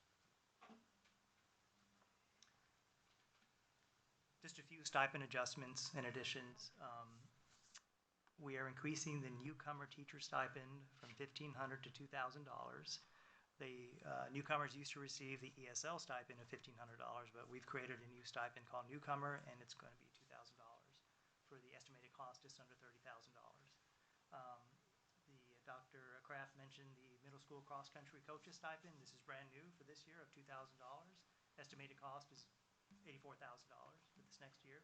Just a few stipend adjustments and additions. We are increasing the newcomer teacher stipend from $1,500 to $2,000. The newcomers used to receive the ESL stipend of $1,500, but we've created a new stipend called newcomer, and it's going to be $2,000 for the estimated cost just under $30,000. Dr. Kraft mentioned the middle school cross-country coaches stipend. This is brand new for this year of $2,000. Estimated cost is $84,000 for this next year.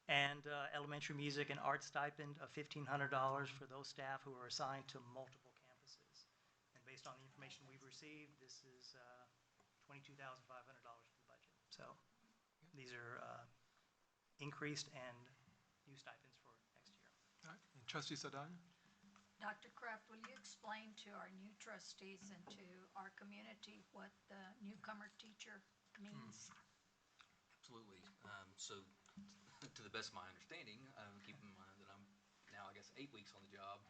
And elementary music and art stipend of $1,500 for those staff who are assigned to multiple campuses. And based on the information we've received, this is $22,500 for the budget. So these are increased and new stipends for next year. All right. And Trustee Saldana? Dr. Kraft, will you explain to our new trustees and to our community what the newcomer teacher means? Absolutely. So, to the best of my understanding, keep in mind that I'm now, I guess, 8 weeks on the job.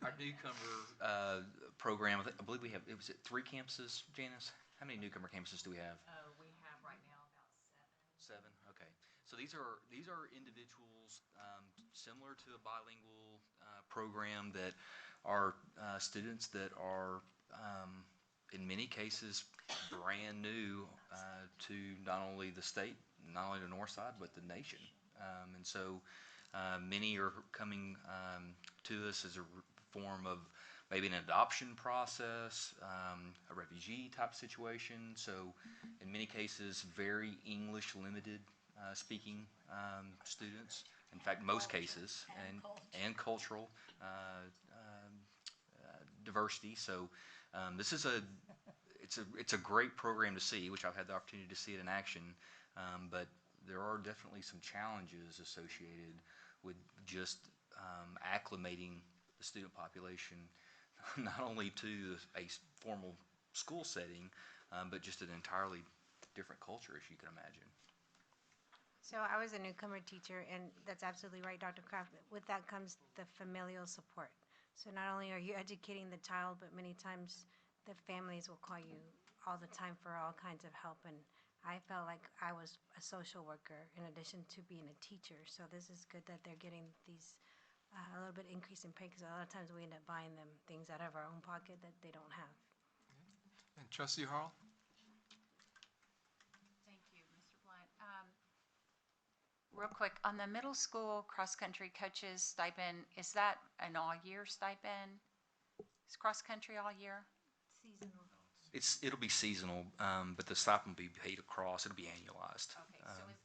Our newcomer program, I believe we have, it was at 3 campuses, Janice? How many newcomer campuses do we have? We have right now about 7. 7, okay. So these are individuals similar to a bilingual program that are students that are in many cases brand new to not only the state, not only the north side, but the nation. And so many are coming to us as a form of maybe an adoption process, a refugee type situation. So in many cases, very English limited speaking students. In fact, most cases, and cultural diversity. So this is it's a great program to see, which I've had the opportunity to see it in action. But there are definitely some challenges associated with just acclimating the student population, not only to a formal school setting, but just an entirely different culture, as you can imagine. So I was a newcomer teacher, and that's absolutely right, Dr. Kraft. With that comes the familial support. So not only are you educating the child, but many times the families will call you all the time for all kinds of help. And I felt like I was a social worker in addition to being a teacher. So this is good that they're getting these a little bit increase in pay, because a lot of times we end up buying them things out of our own pocket that they don't have. And Trustee Harrell? Thank you, Mr. Blunt. Real quick, on the middle school cross-country coaches stipend, is that an all-year stipend? Is cross-country all year? Seasonal. It'll be seasonal, but the stipend will be paid across. It'll be annualized. Okay, so is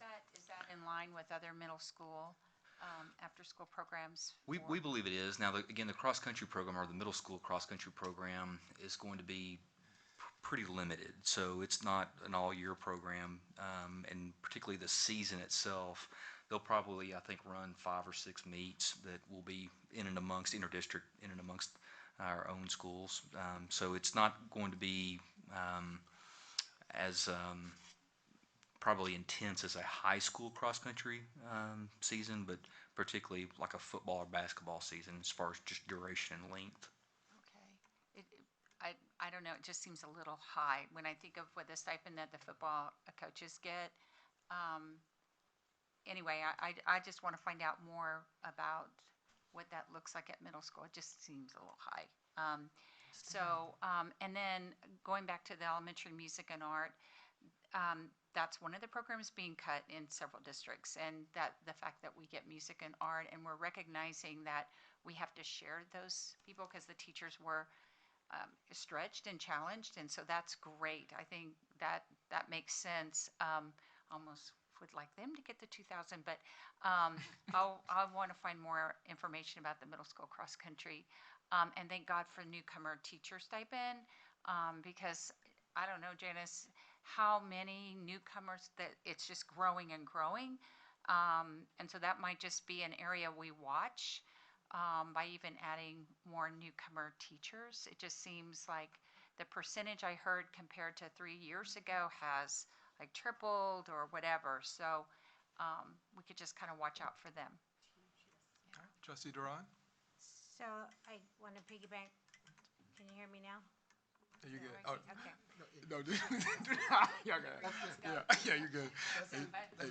that in line with other middle school after-school programs? We believe it is. Now, again, the cross-country program, or the middle school cross-country program, is going to be pretty limited. So it's not an all-year program, and particularly the season itself, they'll probably, I think, run 5 or 6 meets that will be in and amongst inter-district, in and amongst our own schools. So it's not going to be as probably intense as a high school cross-country season, but particularly like a football or basketball season as far as just duration and length. Okay. I don't know, it just seems a little high when I think of what the stipend that the football coaches get. Anyway, I just want to find out more about what that looks like at middle school. It just seems a little high. And then going back to the elementary music and art, that's one of the programs being cut in several districts, and that the fact that we get music and art, and we're recognizing that we have to share those people because the teachers were stretched and challenged, and so that's great. I think that makes sense. Almost would like them to get the 2,000, but I want to find more information about the middle school cross country. And thank God for newcomer teacher stipend, because I don't know, Janice, how many newcomers that it's just growing and growing. And so that might just be an area we watch by even adding more newcomer teachers. It just seems like the percentage I heard compared to 3 years ago has like tripled or whatever. So we could just kind of watch out for them. Trustee Duran? So I want to piggyback. Can you hear me now? You're good. Oh, okay. No, yeah, yeah, you're good. Hey,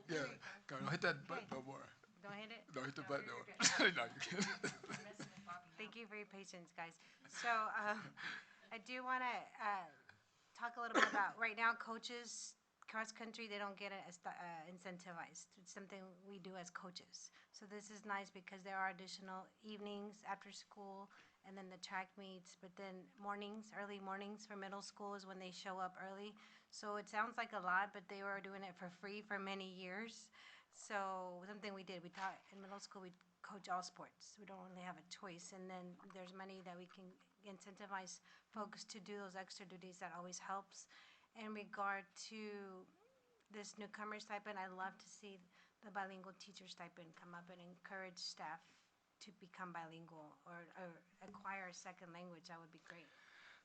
yeah, go, hit that button, boy. The Don't hit it? No, hit the No, button. you're No, good. no, you can't. I'm messing with Bobby now. Thank you for your patience, guys. So, I do want to talk a little bit about, right now, coaches, cross-country, they don't get incentivized. It's something we do as coaches. So this is nice because there are additional evenings after school, and then the track meets, but then mornings, early mornings for middle school is when they show up early. So it sounds like a lot, but they were doing it for free for many years. So something we did, we taught in middle school, we coach all sports. We don't really have a choice. And then there's money that we can incentivize folks to do those extra duties. That always helps. In regard to this newcomer stipend, I love to see the bilingual teacher stipend come up and encourage staff to become bilingual or acquire a second language. That would be great.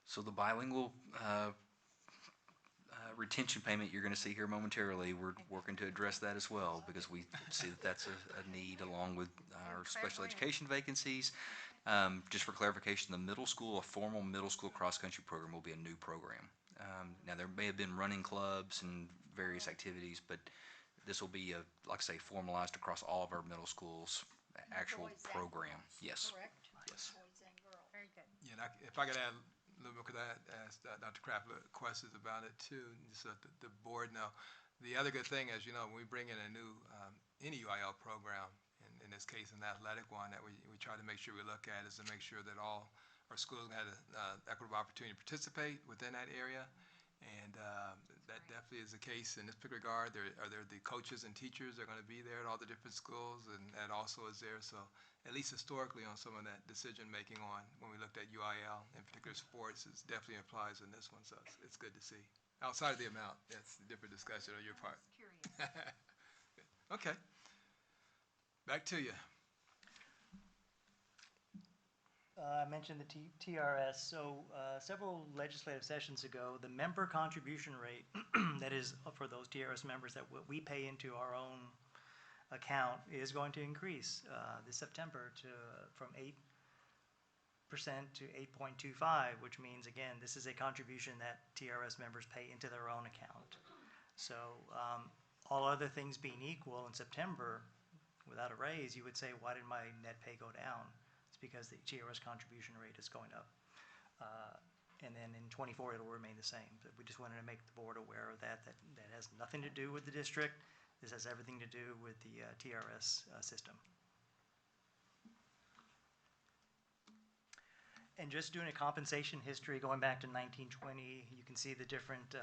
So the bilingual retention payment you're going to see here momentarily, we're working to address that as well, because we see that that's a need, along with our special education vacancies. Just for clarification, the middle school, a formal middle school cross-country program will be a new program. Now, there may have been running clubs and various activities, but this will be, like I say, formalized across all of our middle schools, actual Boys and program. girls, Yes. Correct? Yes. Boys and girls. Very good. Yeah, and if I could add a little bit, because I asked Dr. Kraft questions about it too, just so that the board know. The other good thing, as you know, when we bring in a new any UIL program, in this case an athletic one, that we try to make sure we look at is to make sure that all our schools had an equitable opportunity to participate within that area. And that definitely is the case in this regard. There the coaches and teachers are going to be there at all the different schools, and that also is there. So at least historically on some of that decision-making on when we looked at UIL, in particular sports, it definitely applies in this one. So it's good to see. Outside of the amount, that's a different discussion on your part. Curious. Okay. Back to you. I mentioned the TRS. So several legislative sessions ago, the member contribution rate, that is for those TRS members that we pay into our own account, is going to increase this September from 8% to 8.25, which means, again, this is a contribution that TRS members pay into their own account. So all other things being equal, in September, without a raise, you would say, why did my net pay go down? It's because the TRS contribution rate is going up. And then in '24, it'll remain the same. But we just wanted to make the board aware of that has nothing to do with the district. This has everything to do with the TRS system. And just doing a compensation history going back to 1920, you can see the different,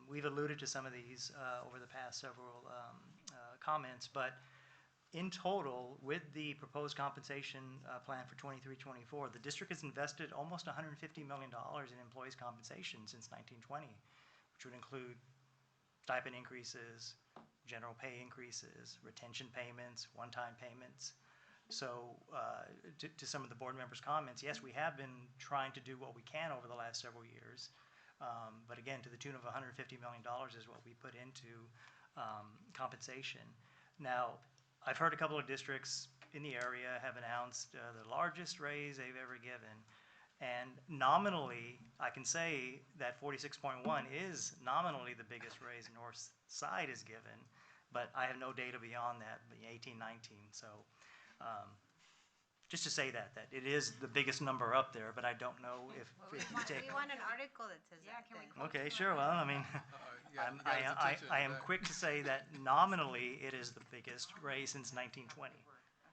we've alluded to some of these over the past several comments, but in total, with the proposed compensation plan for 23-24, the district has invested almost $150 million in employees' compensation since 1920, which would include stipend increases, general pay increases, retention payments, one-time payments. So to some of the board members' comments, yes, we have been trying to do what we can over the last several years. But again, to the tune of $150 million is what we put into compensation. Now, I've heard a couple of districts in the area have announced the largest raise they've ever given. And nominally, I can say that 46.1 is nominally the biggest raise North Side is given, but I have no data beyond that, the 18, 19. So just to say that it is the biggest number up there, but I don't know if We you want, take. we want an article that says Yeah, that can we then. Okay, sure. Well, I mean, You got his attention I am there. quick to say that nominally it is the biggest raise since 1920.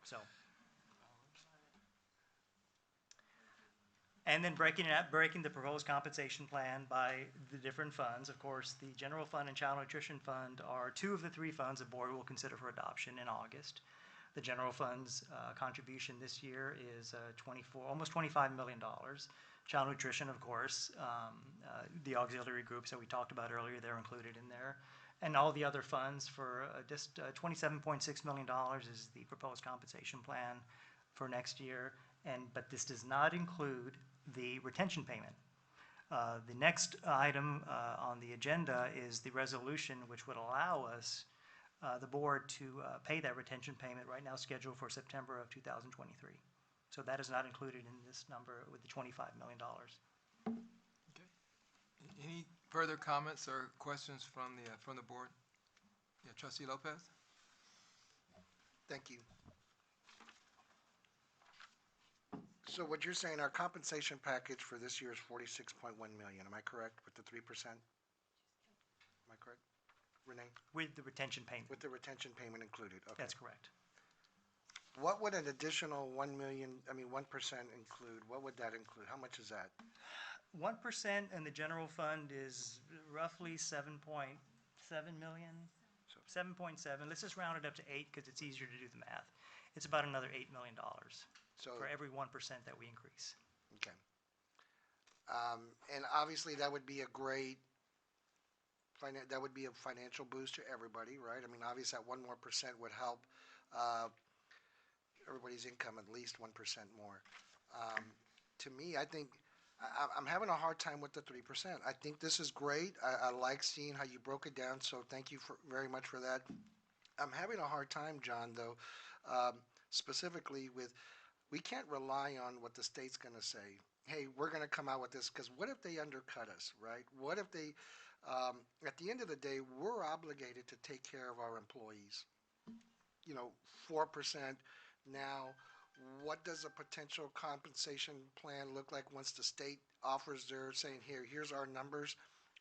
So. And then breaking the proposed compensation plan by the different funds. Of course, the general fund and child nutrition fund are two of the three funds the board will consider for adoption in August. The general fund's contribution this year is almost $25 million. Child nutrition, of course, the auxiliary groups that we talked about earlier, they're included in there. And all the other funds for just $27.6 million is the proposed compensation plan for next year. But this does not include the retention payment. The next item on the agenda is the resolution which would allow us, the board, to pay that retention payment, right now scheduled for September of 2023. So that is not included in this number with the $25 million. Okay. Any further comments or questions from the board? Yeah, Trustee Lopez? Thank you. So what you're saying, our compensation package for this year is 46.1 million, am I correct, with the 3%? Am I correct, Renee? With the retention payment. With the retention payment included, okay. That's correct. What would an additional 1% include? What would that include? How much is that? 1% in the general fund is roughly 7.7 million, So- 7.7. Let's just round it up to 8 because it's easier to do the math. It's about another $8 million So, for every 1% that we increase. okay. And obviously, that would be a great, that would be a financial boost to everybody, right? I mean, obviously, that 1% more would help everybody's income at least 1% more. To me, I think, I'm having a hard time with the 3%. I think this is great. I like seeing how you broke it down, so thank you very much for that. I'm having a hard time, John, though, specifically with, we can't rely on what the state's going to say. Hey, we're going to come out with this, because what if they undercut us, right? What if they, at the end of the day, we're obligated to take care of our employees. 4% now. What does a potential compensation plan look like once the state offers their saying, here's our numbers?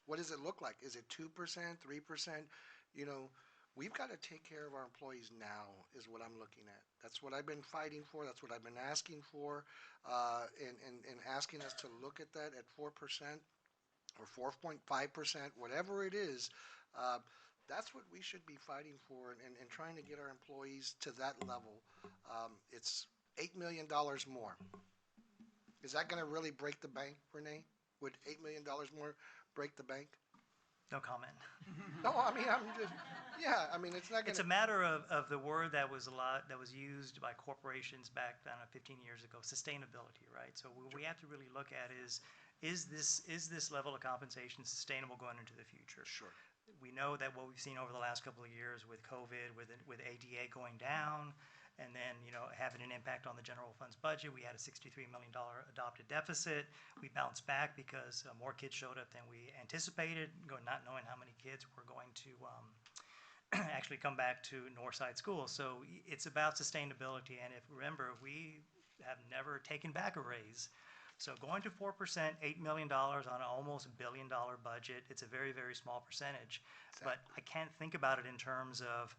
What does it look like? Is it 2%, 3%? We've got to take care of our employees now is what I'm looking at. That's what I've been fighting for. That's what I've been asking for, and asking us to look at that at 4% or 4.5%, whatever it is. That's what we should be fighting for and trying to get our employees to that level. It's $8 million more. Is that going to really break the bank, Renee? Would $8 million more break the bank? No comment. No, I mean, it's not going to. It's a matter of the word that was used by corporations back 15 years ago, sustainability, right? So what we have to really look at is this level of compensation sustainable going into the future? Sure. We know that what we've seen over the last couple of years with COVID, with ADA going down, and then having an impact on the general fund's budget, we had a $63 million adopted deficit. We bounced back because more kids showed up than we anticipated, not knowing how many kids were going to actually come back to Northside School. So it's about sustainability, and remember, we have never taken back a raise. So going to 4%, $8 million on an almost $1 billion budget, it's a very, very small percentage. Exactly. But I can't think about it in terms of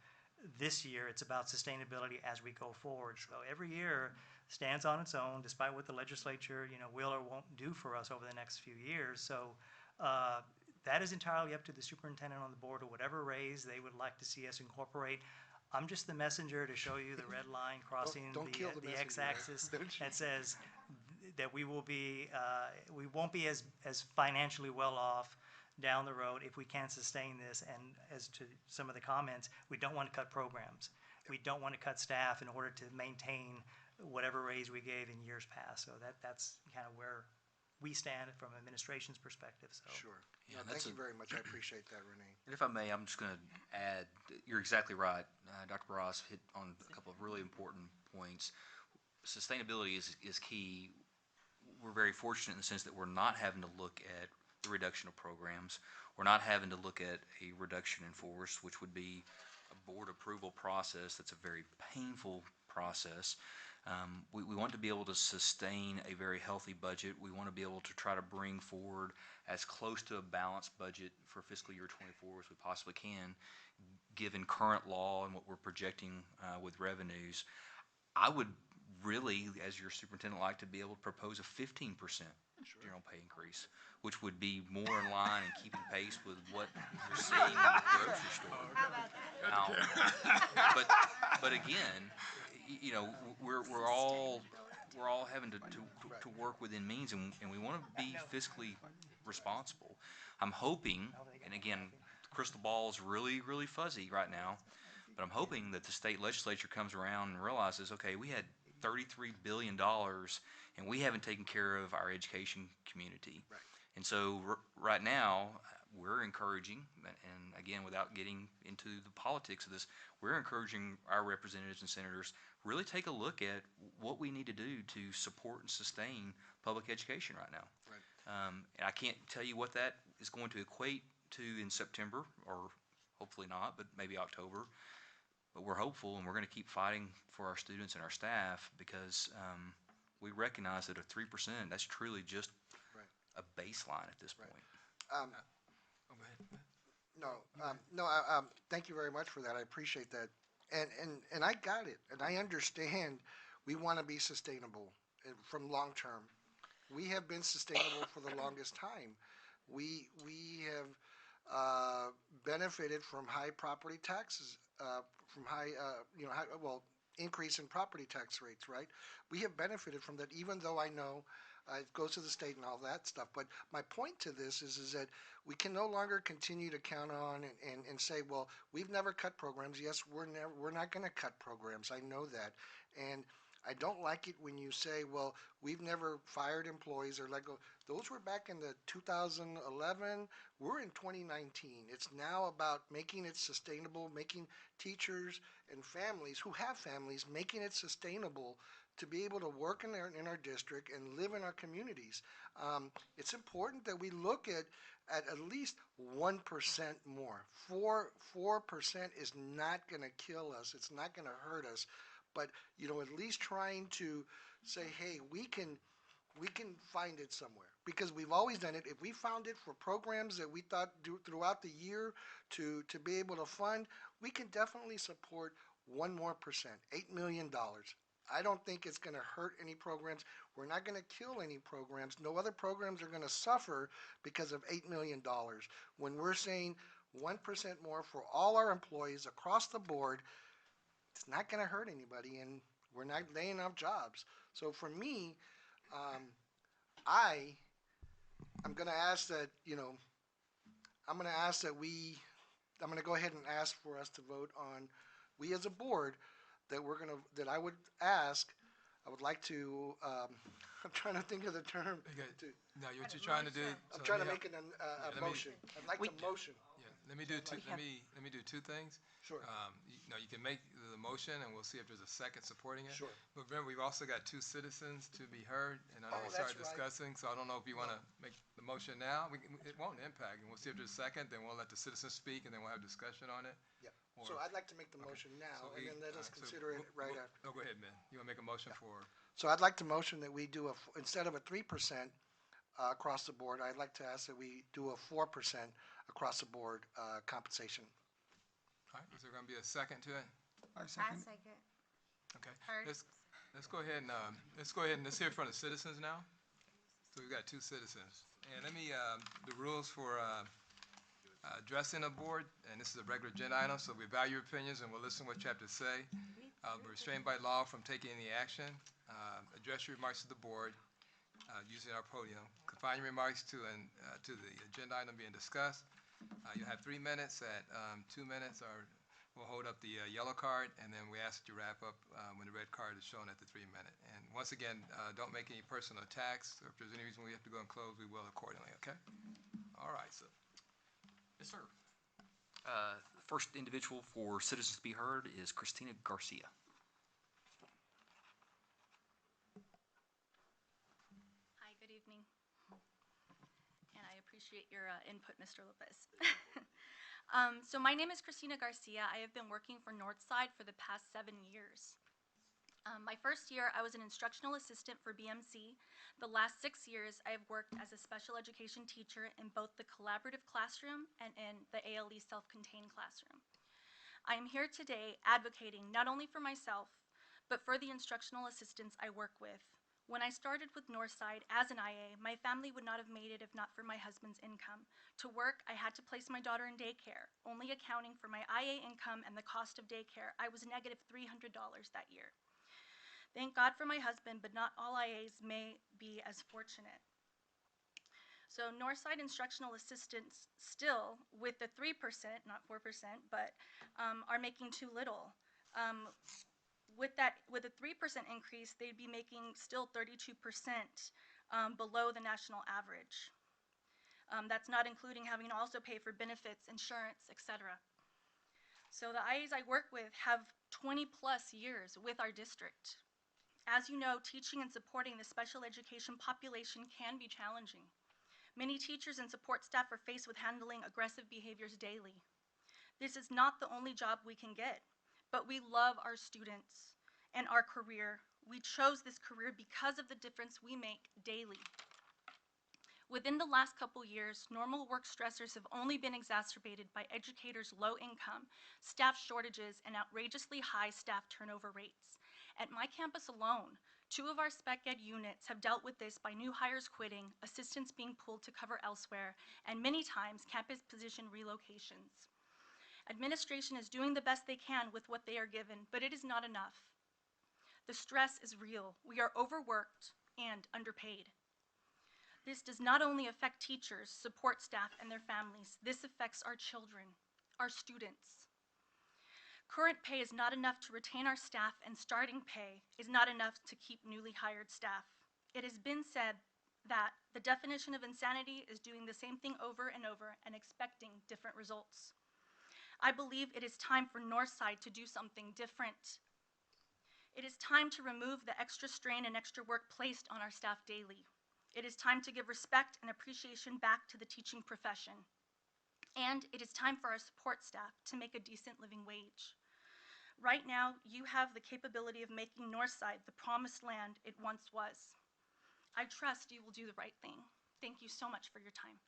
this year. It's about sustainability as we go forward. So every year stands on its own, despite what the legislature, will or won't do for us over the next few years. So that is entirely up to the superintendent on the board, or whatever raise they would like to see us incorporate. I'm just the messenger to show you the red line crossing Don't kill the the messenger, x-axis right? Don't you? that says that we won't be as financially well off down the road if we can't sustain this. And as to some of the comments, we don't want to cut programs. We don't want to cut staff in order to maintain whatever raise we gave in years past. So that's kind of where we stand from administration's perspective. So. Sure. Yeah, No, thank you very much. I appreciate that, Renee. And if I may, I'm just going to add, you're exactly right. Dr. Barras hit on a couple of really important points. Sustainability is key. We're very fortunate in the sense that we're not having to look at the reduction of programs. We're not having to look at a reduction in force, which would be a board approval process. That's a very painful process. We want to be able to sustain a very healthy budget. We want to be able to try to bring forward as close to a balanced budget for fiscal year 24 as we possibly can, given current law and what we're projecting with revenues. I would really, as your superintendent, like to be able to propose a 15% general pay increase, which would be more in line and keeping pace with what you're seeing in the grocery store. Now, but again, we're all having to work within means, and we want to be fiscally responsible. I'm hoping, and again, the crystal ball is really, really fuzzy right now, but I'm hoping that the state legislature comes around and realizes, okay, we had $33 billion, and we haven't taken care of our education community. Right. And so right now, we're encouraging, and again, without getting into the politics of this, we're encouraging our representatives and senators really take a look at what we need to do to support and sustain public education right now. Right. And I can't tell you what that is going to equate to in September, or hopefully not, but maybe October. But we're hopeful, and we're going to keep fighting for our students and our staff because we recognize that a 3%, that's truly just Right. a baseline at this Right. point. Oh, go ahead. Thank you very much for that. I appreciate that. And I got it, and I understand we want to be sustainable from long term. We have been sustainable for the longest time. We have benefited from high property taxes, from increase in property tax rates, right? We have benefited from that, even though I know it goes to the state and all that stuff. But my point to this is that we can no longer continue to count on and say, well, we've never cut programs. Yes, we're not going to cut programs. I know that. And I don't like it when you say, well, we've never fired employees or let go. Those were back in the 2011. We're in 2019. It's now about making it sustainable, making teachers and families who have families, making it sustainable to be able to work in our district and live in our communities. It's important that we look at least 1% more. 4% is not going to kill us. It's not going to hurt us. But at least trying to say, hey, we can find it somewhere, because we've always done it. If we found it for programs that we thought throughout the year to be able to fund, we can definitely support 1% more, $8 million. I don't think it's going to hurt any programs. We're not going to kill any programs. No other programs are going to suffer because of $8 million. When we're saying 1% more for all our employees across the board, it's not going to hurt anybody, and we're not laying off jobs. So for me, I'm going to ask that, I'm going to ask that I'm going to go ahead and ask for us to vote on, we as a board, that I would like to, I'm trying to think of the term. Okay. Now, what you're trying to do. I'm trying to make it a motion. I'd like to motion. Yeah, let me do two things. Sure. You can make the motion, and we'll see if there's a second supporting it. Sure. But remember, we've also got two citizens to be heard, and I know we that's started right. discussing, so I don't know if you want to make the motion now. It won't impact, and we'll see if there's a second, then we'll let the citizens speak, and then we'll have discussion on it. Yeah. Or- So I'd like to make the motion now, So and then let us so consider it right after. Oh, go ahead, man. You want to make a motion for, So I'd like to motion that we do instead of a 3% across the board, I'd like to ask that we do a 4% across the board compensation. all right, is there going to be a second to it? I I second. second. Okay. Heard. Let's go ahead and, let's hear from the citizens now. So we've got two citizens. And let me, the rules for addressing the board, and this is a regular agenda item, so we value your opinions and we'll listen to what you have to say. We're restrained by law from taking any action. Address your remarks to the board using our podium. Confine your remarks to the agenda item being discussed. You have 3 minutes. At 2 minutes, we'll hold up the yellow card, and then we ask that you wrap up when the red card is shown at the 3 minute. And once again, don't make any personal attacks. If there's any reason we have to go and close, we will accordingly, okay? All right, so. Yes, sir. The first individual for citizens to be heard is Christina Garcia. Hi, good evening. And I appreciate your input, Mr. Lopez. So my name is Christina Garcia. I have been working for Northside for the past 7 years. My first year, I was an instructional assistant for BMC. The last 6 years, I have worked as a special education teacher in both the collaborative classroom and in the ALE self-contained classroom. I am here today advocating not only for myself, but for the instructional assistants I work with. When I started with Northside as an IA, my family would not have made it if not for my husband's income. To work, I had to place my daughter in daycare. Only accounting for my IA income and the cost of daycare, I was negative $300 that year. Thank God for my husband, but not all IAs may be as fortunate. So Northside instructional assistants still, with the 3%, not 4%, but are making too little. With a 3% increase, they'd be making still 32% below the national average. That's not including having to also pay for benefits, insurance, etc. So the IAs I work with have 20 plus years with our district. As you know, teaching and supporting the special education population can be challenging. Many teachers and support staff are faced with handling aggressive behaviors daily. This is not the only job we can get, but we love our students and our career We chose this career because of the difference we make daily. Within the last couple years, normal work stressors have only been exacerbated by educators' low income, staff shortages, and outrageously high staff turnover rates. At my campus alone, 2 of our spec ed units have dealt with this by new hires quitting, assistants being pulled to cover elsewhere, and many times campus position relocations. Administration is doing the best they can with what they are given, but it is not enough. The stress is real. We are overworked and underpaid. This does not only affect teachers, support staff, and their families. This affects our children, our students. Current pay is not enough to retain our staff, and starting pay is not enough to keep newly hired staff. It has been said that the definition of insanity is doing the same thing over and over and expecting different results. I believe it is time for Northside to do something different. It is time to remove the extra strain and extra work placed on our staff daily. It is time to give respect and appreciation back to the teaching profession. And it is time for our support staff to make a decent living wage. Right now, you have the capability of making Northside the promised land it once was. I trust you will do the right thing. Thank you so much for your time.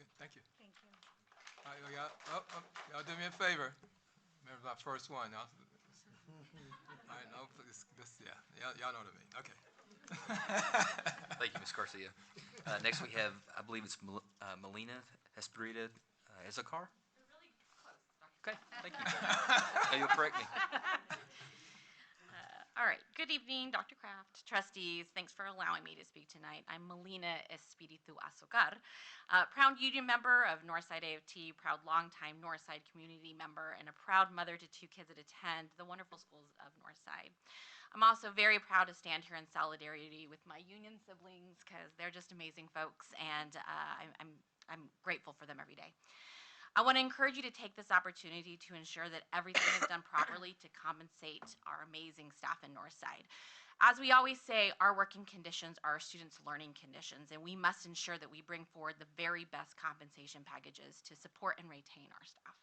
Good, thank you. Thank you. All right, y'all do me a favor. Remember my first one. Y'all. All right, no, yeah, y'all know what I mean. Okay. Thank you, Ms. Garcia. Next, we have, I believe it's Melina Esprita Ezekar. You're really close, Dr. Okay, thank you. Now you'll correct me. All right, good evening, Dr. Kraft, trustees. Thanks for allowing me to speak tonight. I'm Melina Espiritu Azocar, proud union member of Northside AFT, proud longtime Northside community member, and a proud mother to 2 kids that attend the wonderful schools of Northside. I'm also very proud to stand here in solidarity with my union siblings because they're just amazing folks, and I'm grateful for them every day. I want to encourage you to take this opportunity to ensure that everything is done properly to compensate our amazing staff in Northside. As we always say, our working conditions are our students' learning conditions, and we must ensure that we bring forward the very best compensation packages to support and retain our staff.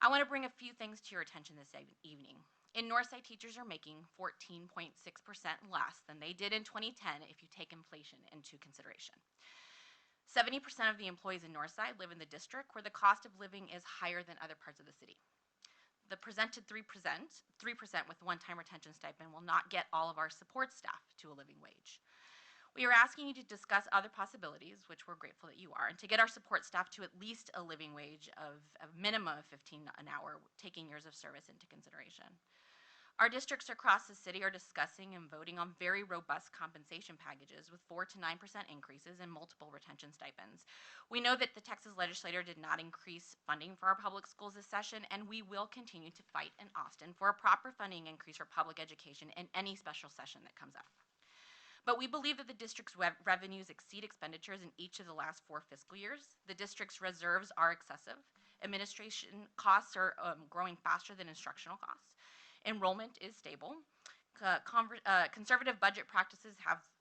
I want to bring a few things to your attention this evening. In Northside, teachers are making 14.6% less than they did in 2010 if you take inflation into consideration. 70% of the employees in Northside live in the district where the cost of living is higher than other parts of the city. The presented 3% with one-time retention stipend will not get all of our support staff to a living wage. We are asking you to discuss other possibilities, which we're grateful that you are, and to get our support staff to at least a living wage of a minimum of $15 an hour, taking years of service into consideration. Our districts across the city are discussing and voting on very robust compensation packages with 4 to 9% increases and multiple retention stipends. We know that the Texas legislature did not increase funding for our public schools this session, and we will continue to fight in Austin for a proper funding increase for public education in any special session that comes up. But we believe that the district's revenues exceed expenditures in each of the last 4 fiscal years. The district's reserves are excessive. Administration costs are growing faster than instructional costs. Enrollment is stable. Conservative budget practices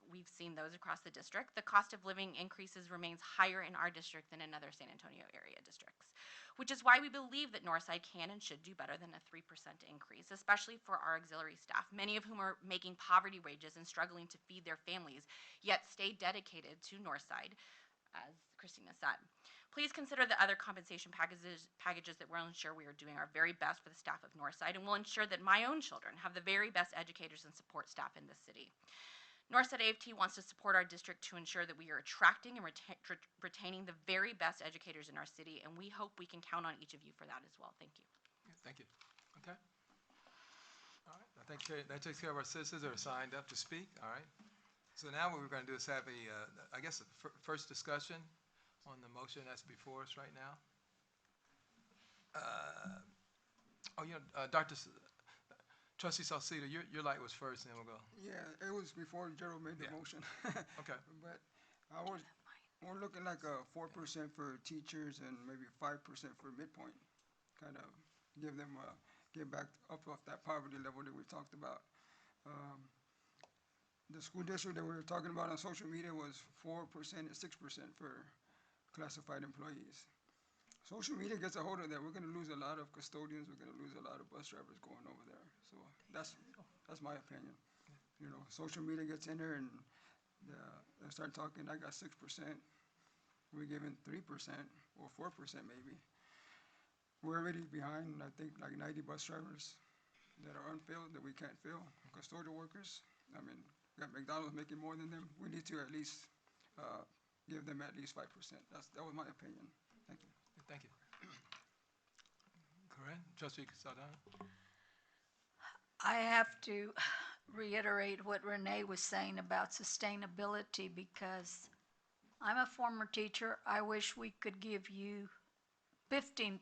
we've seen those across the district. The cost of living increases remains higher in our district than in other San Antonio area districts, which is why we believe that Northside can and should do better than a 3% increase, especially for our auxiliary staff, many of whom are making poverty wages and struggling to feed their families, yet stay dedicated to Northside, as Christina said. Please consider the other compensation packages that will ensure we are doing our very best for the staff of Northside, and will ensure that my own children have the very best educators and support staff in this city. Northside AFT wants to support our district to ensure that we are attracting and retaining the very best educators in our city, and we hope we can count on each of you for that as well. Thank you. Thank you. Okay. All right. I think that takes care of our citizens that are signed up to speak. All right. So now what we're going to do is have I guess, a first discussion on the motion that's before us right now. Trustee Salcedo, your light was first, and then we'll go. Yeah, it was before Gerald made the motion. Okay. But we're looking like a 4% for teachers and maybe 5% for midpoint. Kind of give them, get back up off that poverty level that we talked about. The school district that we were talking about on social media was 4% and 6% for classified employees. Social media gets a hold of that. We're going to lose a lot of custodians. We're going to lose a lot of bus drivers going over there. So that's my opinion. you know, social media gets in there and they start talking, I got 6%, we're giving 3% or 4% maybe. We're already behind, I think, like 90 bus drivers that are unfilled, that we can't fill, custodial workers. I mean, got McDonald's making more than them. We need to at least give them at least 5%. That was my opinion. Thank you. Thank you. Corinne, Trustee Saldana? I have to reiterate what Renee was saying about sustainability because I'm a former teacher. I wish we could give you 15%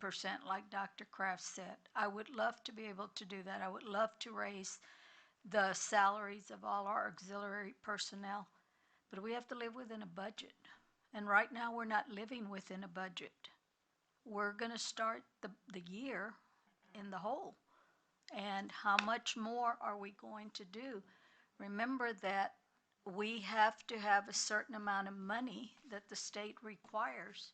like Dr. Kraft said. I would love to be able to do that. I would love to raise the salaries of all our auxiliary personnel, but we have to live within a budget. And right now we're not living within a budget. We're gonna start the year in the hole. And how much more are we going to do? Remember that we have to have a certain amount of money that the state requires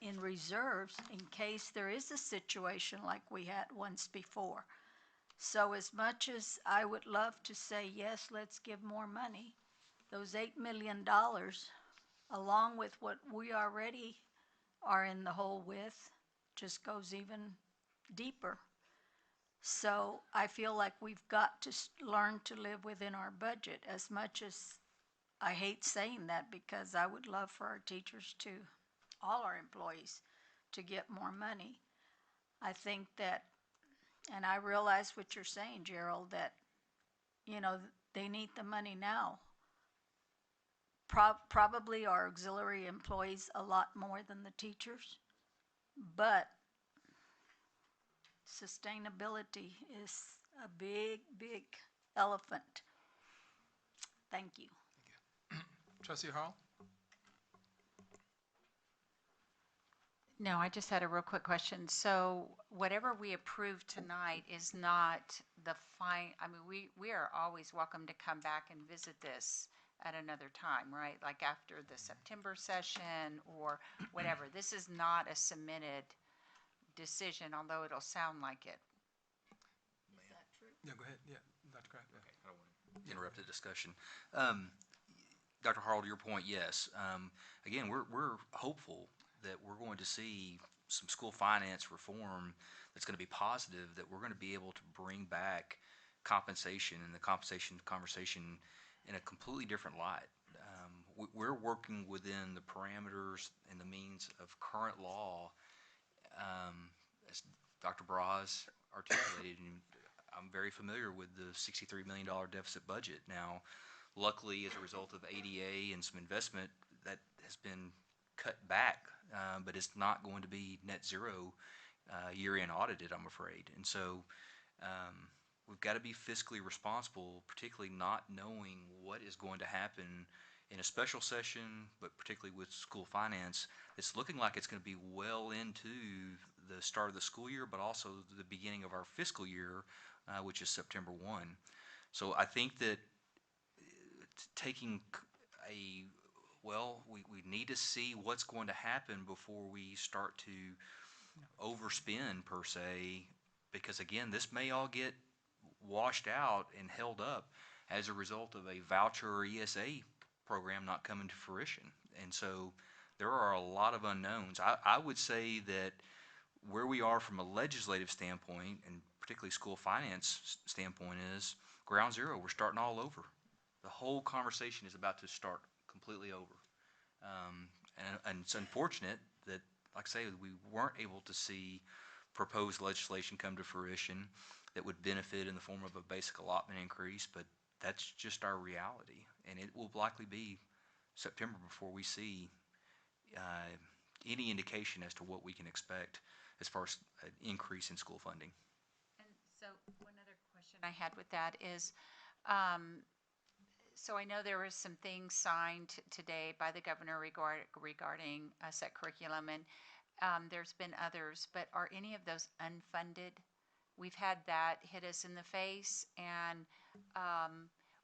in reserves in case there is a situation like we had once before. So as much as I would love to say, yes, let's give more money, those $8 million, along with what we already are in the hole with, just goes even deeper. So I feel like we've got to learn to live within our budget, as much as I hate saying that because I would love for our teachers to, all our employees, to get more money. I think that, and I realize what you're saying, Gerald, that, you know, they need the money now. Probably our auxiliary employees a lot more than the teachers, but sustainability is a big, big elephant. Thank you. Trustee Hall? No, I just had a real quick question. So whatever we approve tonight is not the I mean, we are always welcome to come back and visit this at another time, right? Like after the September session or whatever. This is not a submitted decision, although it'll sound like it. Is that true? Yeah, go ahead. Yeah, Dr. Kraft. Yeah. Okay, I don't want to interrupt the discussion. Dr. Harrell, to your point, yes. Again, we're hopeful that we're going to see some school finance reform that's going to be positive, that we're going to be able to bring back compensation and the compensation conversation in a completely different light. We're working within the parameters and the means of current law, as Dr. Braz articulated, and I'm very familiar with the $63 million deficit budget. Now, luckily, as a result of ADA and some investment, that has been cut back, but it's not going to be net zero year-end audited, I'm afraid. And so we've got to be fiscally responsible, particularly not knowing what is going to happen in a special session, but particularly with school finance. It's looking like it's going to be well into the start of the school year, but also the beginning of our fiscal year, which is September 1. So I think that taking we need to see what's going to happen before we start to overspend, per se, because again, this may all get washed out and held up as a result of a voucher or ESA program not coming to fruition. And so there are a lot of unknowns. I would say that where we are from a legislative standpoint, and particularly school finance standpoint, is ground zero. We're starting all over. The whole conversation is about to start completely over. And it's unfortunate that, like I say, we weren't able to see proposed legislation come to fruition that would benefit in the form of a basic allotment increase, but that's just our reality. And it will likely be September before we see any indication as to what we can expect as far as an increase in school funding. And so one other question I had with that is, so I know there were some things signed today by the governor regarding set curriculum, and there's been others, but are any of those unfunded? We've had that hit us in the face, and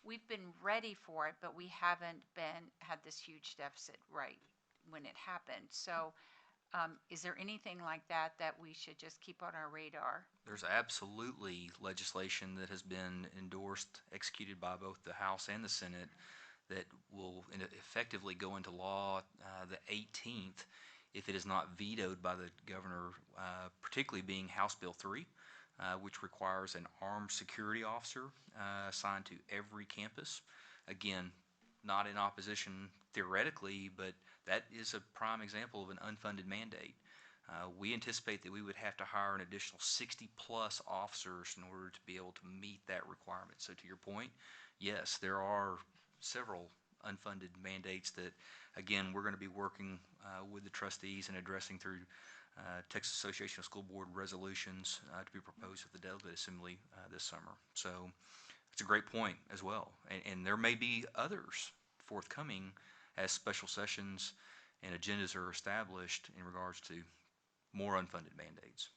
we've been ready for it, but we haven't had this huge deficit right when it happened. So Is there anything like that that we should just keep on our radar? There's absolutely legislation that has been endorsed, executed by both the House and the Senate that will effectively go into law the 18th if it is not vetoed by the governor, particularly being House Bill 3, which requires an armed security officer assigned to every campus. Again, not in opposition theoretically, but that is a prime example of an unfunded mandate. We anticipate that we would have to hire an additional 60-plus officers in order to be able to meet that requirement. So to your point, yes, there are several unfunded mandates that, again, we're going to be working with the trustees and addressing through Texas Association of School Board resolutions to be proposed at the Delegate Assembly this summer. So it's a great point as well. And there may be others forthcoming as special sessions and agendas are established in regards to more unfunded mandates.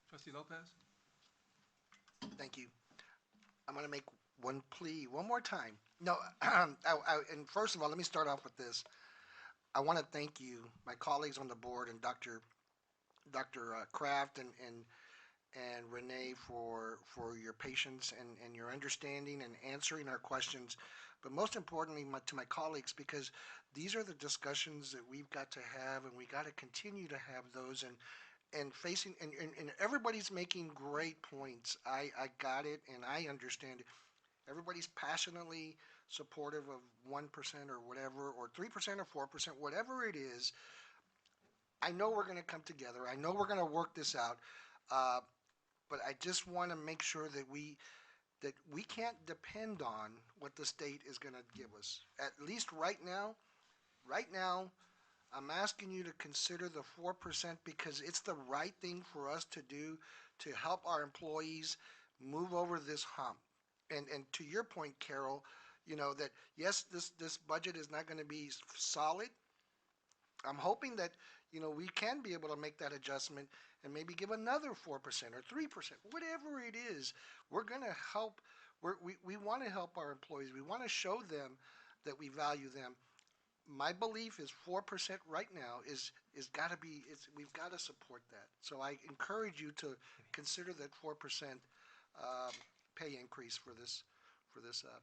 Trustee Lopez? Thank you. I'm going to make one plea one more time. No, and first of all, let me start off with this. I want to thank you, my colleagues on the board, and Dr. Kraft and Renee for your patience and your understanding and answering our questions. But most importantly, to my colleagues, because these are the discussions that we've got to have, and we got to continue to have those. And facing and everybody's making great points. I got it, and I understand it. Everybody's passionately supportive of 1% or whatever, or 3% or 4%, whatever it is. I know we're going to come together. I know we're going to work this out. But I just want to make sure that we can't depend on what the state is going to give us. At least right now, I'm asking you to consider the 4% because it's the right thing for us to do to help our employees move over this hump. And to your point, Carol, you know, that yes, this budget is not going to be solid. I'm hoping that, you know, we can be able to make that adjustment and maybe give another 4% or 3%, whatever it is. We're going to help. We want to help our employees. We want to show them that we value them. My belief is 4% right now is got to be. We've got to support that. So I encourage you to consider that 4% pay increase for this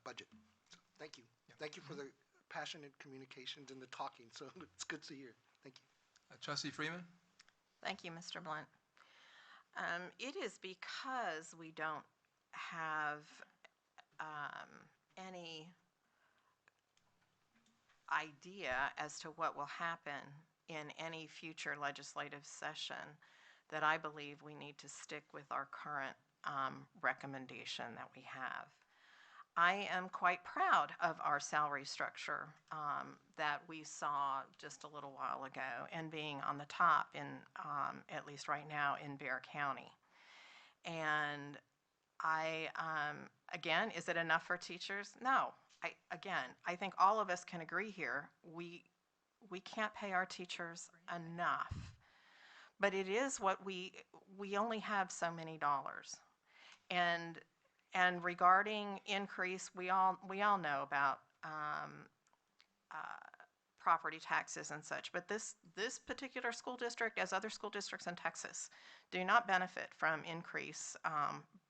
budget. So thank you. Yeah. Thank you for the passionate communications and the talking. So it's good to hear. Thank you. Trustee Freeman? Thank you, Mr. Blunt. It is because we don't have any idea as to what will happen in any future legislative session that I believe we need to stick with our current recommendation that we have. I am quite proud of our salary structure that we saw just a little while ago and being on the top in, at least right now, in Bexar County. And again, is it enough for teachers? No. I think all of us can agree here, we can't pay our teachers enough. But it is what we only have so many dollars. And regarding increase, we all know about property taxes and such, but this particular school district, as other school districts in Texas, do not benefit from increased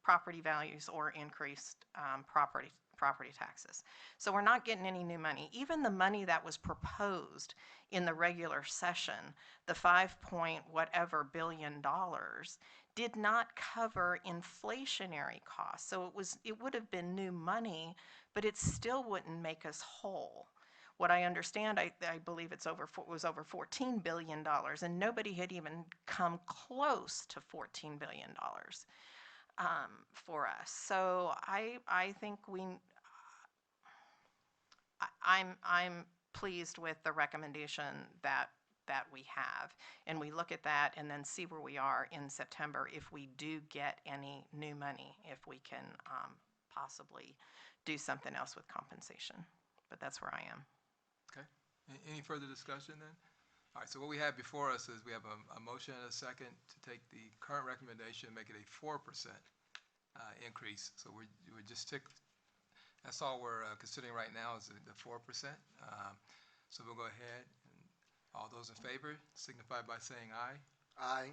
property values or increased property taxes. So we're not getting any new money. Even the money that was proposed in the regular session, the 5-point-whatever billion dollars, did not cover inflationary costs. So it would have been new money, but it still wouldn't make us whole. What I understand, I believe it was over $14 billion, and nobody had even come close to $14 billion for us. So I think I'm pleased with the recommendation that we have, and we look at that and then see where we are in September if we do get any new money, if we can possibly do something else with compensation. But that's where I am. Okay. Any further discussion then? All right, so what we have before us is we have a motion and a second to take the current recommendation and make it a 4% increase. So we're just that's all we're considering right now is the 4%. So we'll go ahead and All those in favor signify by saying aye. Aye.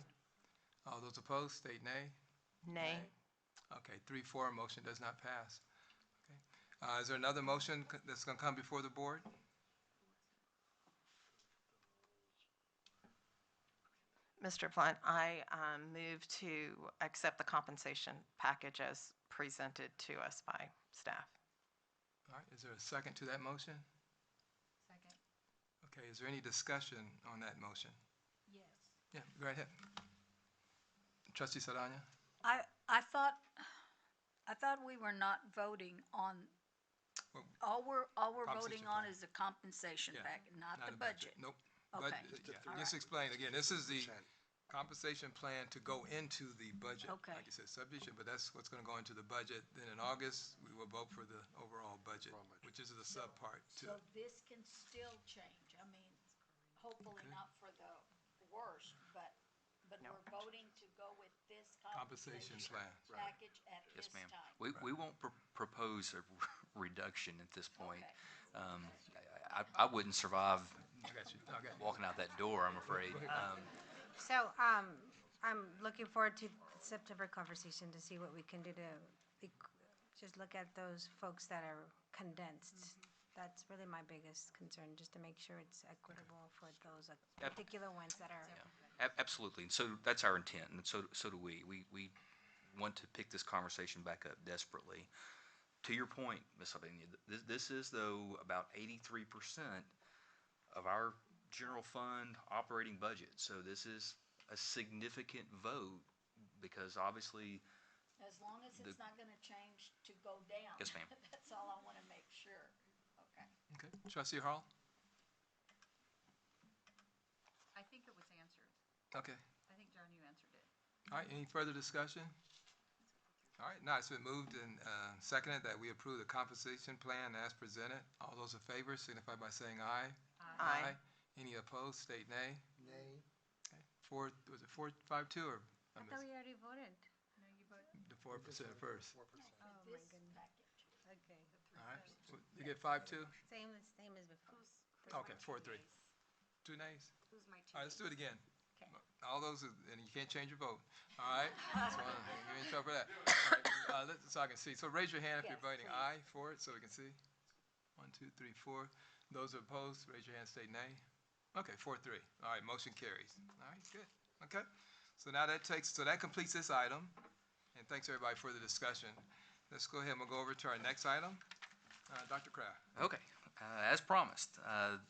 All those opposed, state nay. Nay. Okay, 3-4, motion does not pass. Okay. Is there another motion that's going to come before the board? Mr. Blunt, I move to accept the compensation package as presented to us by staff. All right, is there a second to that motion? Second. Okay, is there any discussion on that motion? Yes. Yeah, go ahead. Trustee Saranya? I thought we were not voting on, Well, all we're voting compensation on plan. is the compensation Yeah, package, not the a budget. Nope. Okay. Just explain again, this is the compensation plan to go into the budget. Okay. Like you said, subdivision, but that's what's going to go into the budget. Then in August, we will vote for the overall budget, which is the subpart to So it. this can still change. I mean, hopefully Okay. not for the worst, but No. we're voting to go with this Compensation compensation plan. package at this Yes, ma'am. time. We won't propose a reduction at this point. Okay. I wouldn't survive I got you. I got you. walking out that door, I'm afraid. So, I'm looking forward to the September conversation to see what we can do to just look at those folks that are condensed. That's really my biggest concern, just to make sure it's equitable for those particular ones that are. Absolutely, and so that's our intent, and so do we. We want to pick this conversation back up desperately. To your point, Ms. Albania, this is, though, about 83% of our general fund operating budget. So this is a significant vote because obviously, As long as it's not gonna change to go down. Yes, ma'am. That's all I wanna make sure. Okay. Okay. Trustee Hall? I think it was answered. Okay. I think, John, you answered it. All right, any further discussion? All right, now it's been moved and seconded that we approve the compensation plan as presented. All those in favor signify by saying aye. Aye. Any opposed, state nay. Nay. Okay. Was it 4-5-2 or? I thought we already voted. No, you voted. The 4% first. 4%. Oh, my This goodness. package. Okay. All right, you get 5-2? Same as before. Okay, 4-3. 2 nays? Who's my All right, let's do it again. Okay. All those, and you can't change your vote. All right? So you're in trouble for that. All right, so I can see. So raise your hand if you're Yes, voting please. aye for it, so we can see. 1, 2, 3, 4. Those opposed, raise your hand, state nay. Okay, 4-3. All right, motion carries. All right, good. Okay. So now that completes this item. And thanks everybody for the discussion. Let's go ahead and we'll go over to our next item. Dr. Kraft. Okay, as promised,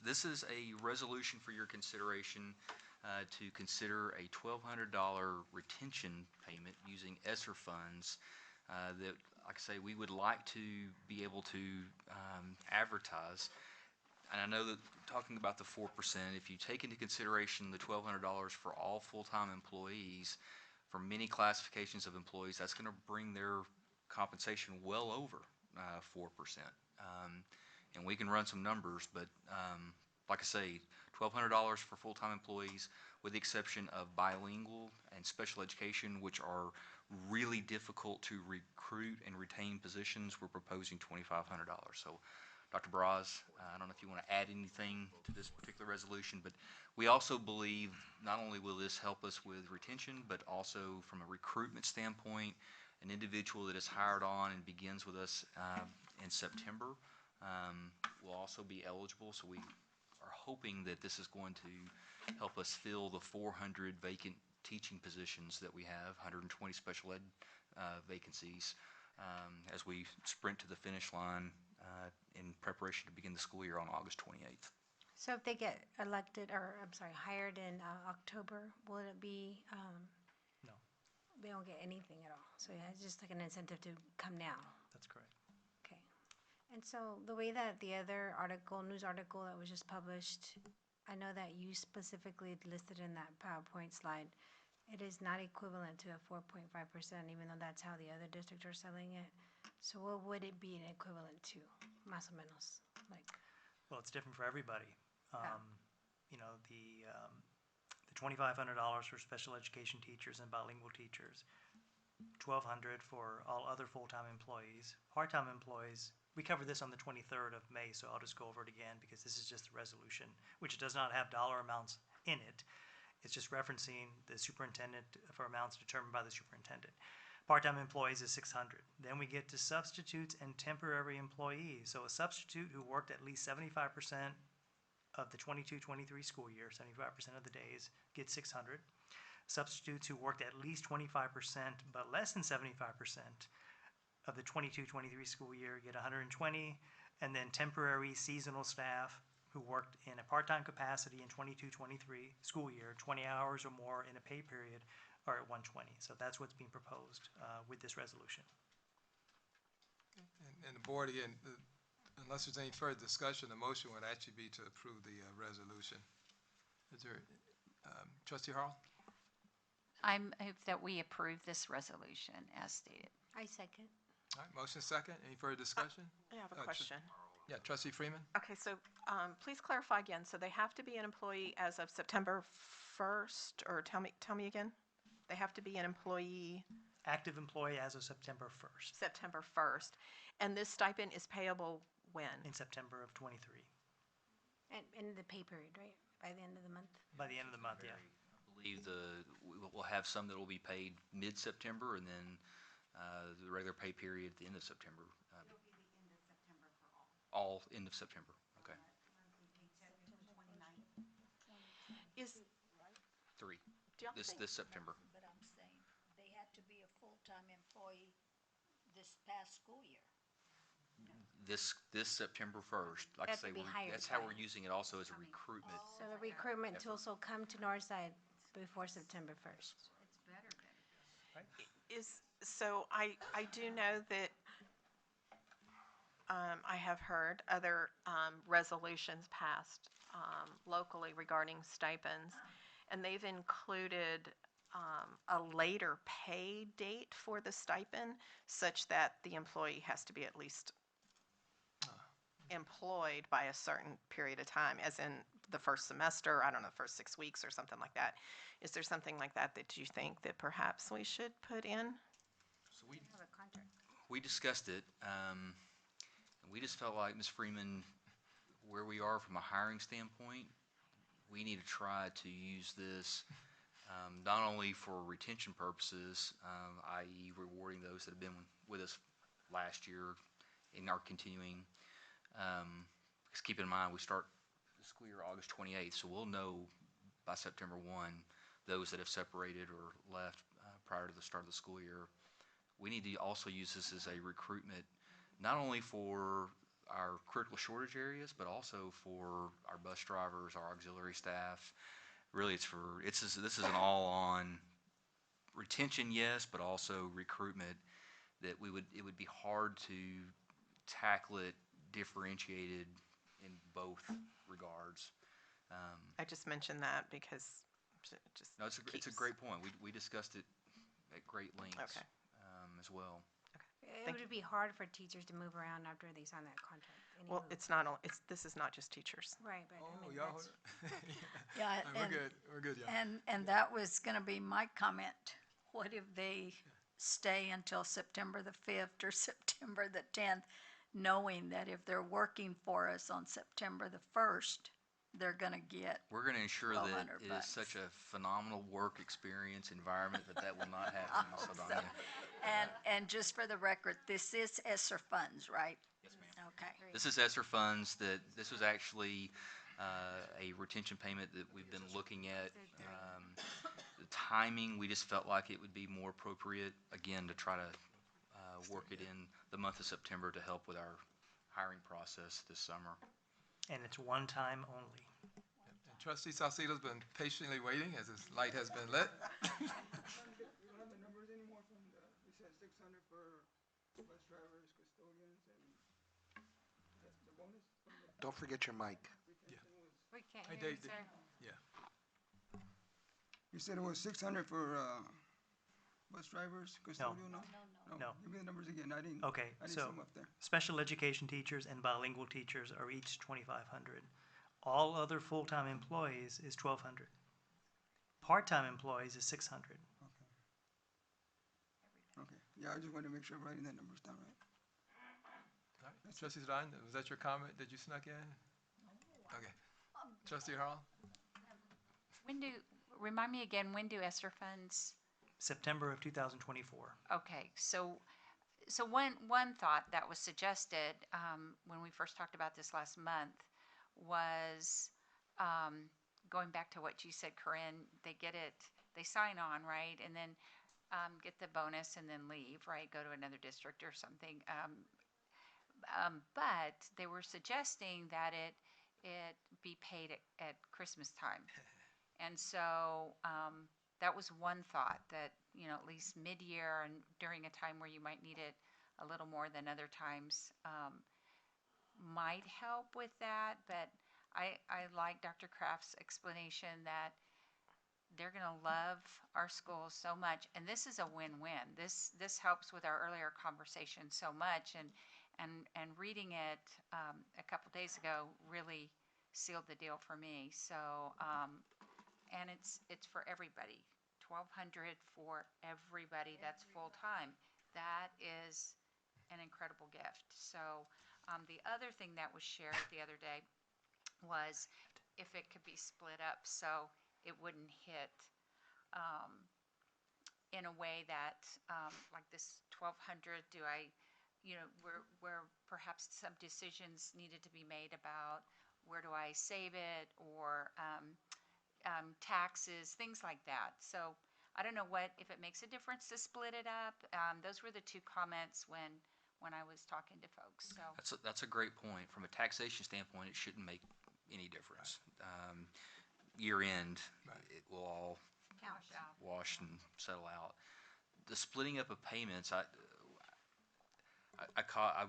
this is a resolution for your consideration to consider a $1,200 retention payment using ESSER funds that, like I say, we would like to be able to advertise. And I know that talking about the 4%, if you take into consideration the $1,200 for all full-time employees, for many classifications of employees, that's going to bring their compensation well over 4%. And we can run some numbers, but like I say, $1,200 for full-time employees, with the exception of bilingual and special education, which are really difficult to recruit and retain positions. We're proposing $2,500. So, Dr. Braz, I don't know if you want to add anything to this particular resolution, but we also believe not only will this help us with retention, but also from a recruitment standpoint, an individual that is hired on and begins with us in September will also be eligible. So we are hoping that this is going to help us fill the 400 vacant teaching positions that we have, 120 special ed vacancies, as we sprint to the finish line in preparation to begin the school year on August 28th. So if they get elected, or, I'm sorry, hired in October, will it be, No, they don't get anything at all? So yeah, it's just like an incentive to come now. that's correct. Okay. And so the way that the other article, news article that was just published, I know that you specifically listed in that PowerPoint slide, it is not equivalent to a 4.5%, even though that's how the other districts are selling it. So what would it be an equivalent to, más o menos? Like, Well, it's different for everybody. Yeah. You know, the $2,500 for special education teachers and bilingual teachers, $1,200 for all other full-time employees. Part-time employees we covered this on the 23rd of May, so I'll just go over it again because this is just a resolution, which does not have dollar amounts in it. It's just referencing the superintendent for amounts determined by the superintendent. Part-time employees is 600. Then we get to substitutes and temporary employees. So a substitute who worked at least 75% of the 22-23 school year, 75% of the days, gets 600. Substitutes who worked at least 25% but less than 75% of the 22-23 school year get 120. And then temporary seasonal staff who worked in a part-time capacity in 22-23 school year, 20 hours or more in a pay period, are at 120. So that's what's being proposed with this resolution. And the board, again, unless there's any further discussion, the motion would actually be to approve the resolution. Is there, Trustee Harrell? I move that we approve this resolution as stated. I second. All right, motion second. Any further discussion? I have a Tr- question. Yeah, Trustee Freeman? Okay, so please clarify again. So they have to be an employee as of September 1st, or tell me again? They have to be an employee Active employee as of September 1st, September 1st. And this stipend is payable when? in September of 23. And in the pay period, right? By the end of the month? By the end of the month, yeah. I believe we'll have some that will be paid mid-September, and then the regular pay period at the end of September. It'll be the end of September for all. All end of September, okay. Is, 3, do y'all this think, September. But I'm saying, they had to be a full-time employee this past school year. This September 1st. Like I Have to say, be hired that's how by. we're using it also as a recruitment. So the recruitment tools will come to Northside before September 1st. It's better benefits. is, so I do know that I have heard other resolutions passed locally regarding stipends, and they've included a later pay date for the stipend such that the employee has to be at least employed by a certain period of time, as in the first semester, I don't know, first 6 weeks or something like that. Is there something like that that you think that perhaps we should put in? So we Have a contract. We discussed it, and we just felt like, Ms. Freeman, where we are from a hiring standpoint, we need to try to use this not only for retention purposes, i.e. rewarding those that have been with us last year and are continuing. Because keep in mind, we start the school year August 28th, so we'll know by September 1 those that have separated or left prior to the start of the school year. We need to also use this as a recruitment, not only for our critical shortage areas, but also for our bus drivers, our auxiliary staff. Really, this is an all-on retention, yes, but also recruitment. That it would be hard to tackle it differentiated in both regards. I just mentioned that because it just No, it's a keeps- great point. We discussed it at great lengths. Okay. As well. It Thank would be hard for teachers to move around after they sign that contract. Well, Anywho. it's not, this is not just teachers. Right, but I Oh, mean, y'all, that's, Yeah, we're and, good, yeah. and that was gonna be my comment. What if they stay until September the 5th or September the 10th, knowing that if they're working for us on September the 1st, they're gonna get, We're going to ensure that 1,200 it is bucks. such a phenomenal work experience environment that will not happen. So, So- Danya, and just for the record, this is ESSER funds, right? yes, ma'am. Okay. This is ESSER funds this was actually a retention payment that we've been looking at. The timing, we just felt like it would be more appropriate, again, to try to work it in the month of September to help with our hiring process this summer. And it's one time only. And Trustee Salcido's been patiently waiting as his light has been lit. We don't have the numbers anymore from we said 600 for bus drivers, custodians, and that's the bonus from the Don't forget your mic. retention was, we can't Hey, hear you, Dave, sir. you said it was 600 for bus drivers, custodial, no? No. Give me the numbers again, I didn't Okay, see so them up there. special education teachers and bilingual teachers are each 2,500. All other full-time employees is 1,200. Part-time employees is 600. Okay, yeah, I just wanted to make sure I'm writing that numbers down right. Trustee Zidane, was that your comment that you snuck in? Okay. Trustee Harrell? When do, remind me again, when do ESSER funds? September of 2024. Okay, so one thought that was suggested when we first talked about this last month was going back to what you said, Corinne. They get it, they sign on, right, and then get the bonus and then leave, right? Go to another district or something. But they were suggesting that it be paid at Christmas time, and so. That was one thought, that, you know, at least mid-year and during a time where you might need it a little more than other times, might help with that. But I like Dr. Kraft's explanation that they're going to love our schools so much, and this is a win-win. This helps with our earlier conversation so much, and reading it a couple days ago really sealed the deal for me. So. And it's for everybody. 1,200 for everybody. That's full time. That is an incredible gift. So the other thing that was shared the other day was if it could be split up so it wouldn't hit in a way that like this 1,200. Do I, you know, where perhaps some decisions needed to be made about where do I save it, or taxes, things like that. So I don't know if it makes a difference to split it up. Those were the two comments when I was talking to folks. So That's a great point. From a taxation standpoint, it shouldn't make any difference. Year end, it will all wash out. wash and settle out. The splitting up of payments, I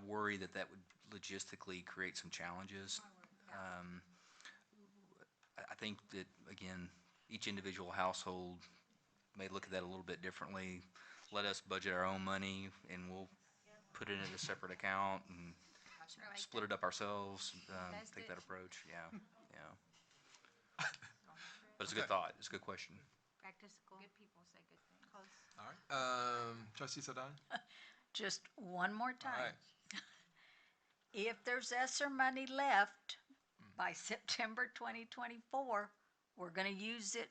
worry that would logistically create some challenges. I think that, again, each individual household may look at that a little bit differently. Let us budget our own money, and we'll put it in a separate account and split it up ourselves. Take that approach. Yeah. But it's a good thought. It's a good question. Back to school. Good people say good things. All right. Trustee Zidane? Just one more All time. right. If there's ESSER money left by September 2024, we're going to use it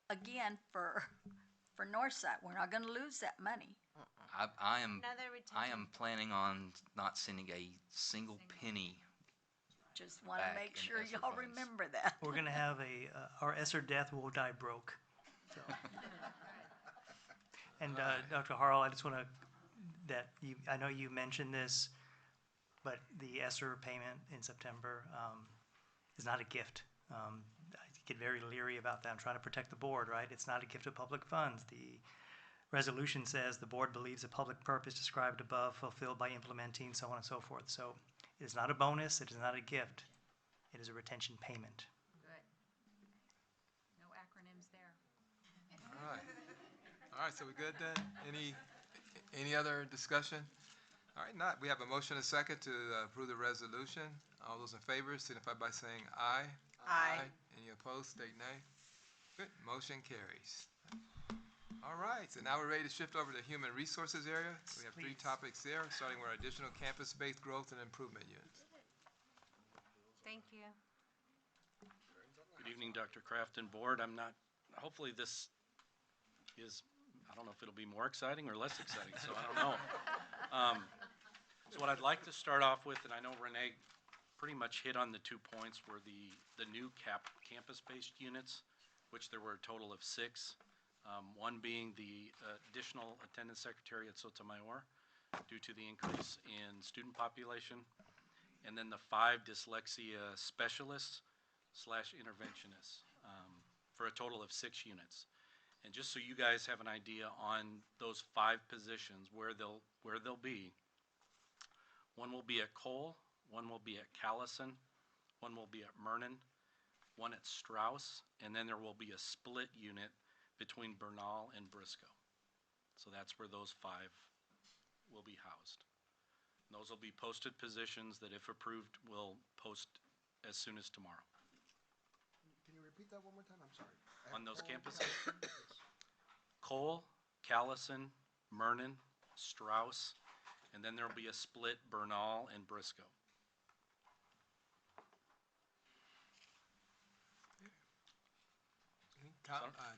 again for Northside. We're not going to lose that money. I am Another retention. planning on not sending a single penny. Just want to Back make in sure ESSER y'all funds. remember that. We're going to have our ESSER death will die broke. So. And Dr. Harrell, I just want to, I know you mentioned this, but the ESSER payment in September is not a gift. I get very leery about that. I'm trying to protect the board, right? It's not a gift of public funds. The resolution says the board believes the public purpose described above fulfilled by implementing, so on and so forth. So it is not a bonus. It is not a gift. It is a retention payment. Good. No acronyms there. All right. All right, so we good then? Any other discussion? All right, not. We have a motion and a second to approve the resolution. All those in favor signify by saying aye. Aye. Any opposed, state nay. Good, motion carries. All right, so now we're ready to shift over to human resources area. We have three Please. topics there, starting with our additional campus-based growth and improvement units. Thank you. Good evening, Dr. Kraft and board. Hopefully this is, I don't know if it'll be more exciting or less exciting, so I don't know. So what I'd like to start off with, and I know Renee pretty much hit on the 2 points, were the new campus-based units, which there were a total of 6. One being the additional attendance secretary at Sotomayor due to the increase in student population, and then the 5 dyslexia specialists / interventionists for a total of 6 units. And just so you guys have an idea on those 5 positions, where they'll be, one will be at Cole, one will be at Callison, one will be at Mernon, one at Strauss, and then there will be a split unit between Bernal and Briscoe. So that's where those 5 will be housed. And those will be posted positions that, if approved, will post as soon as tomorrow. Can you repeat that one more time? I'm sorry. On those campuses? Cole, Callison, Mernon, Strauss, and then there'll be a split Bernal and Briscoe.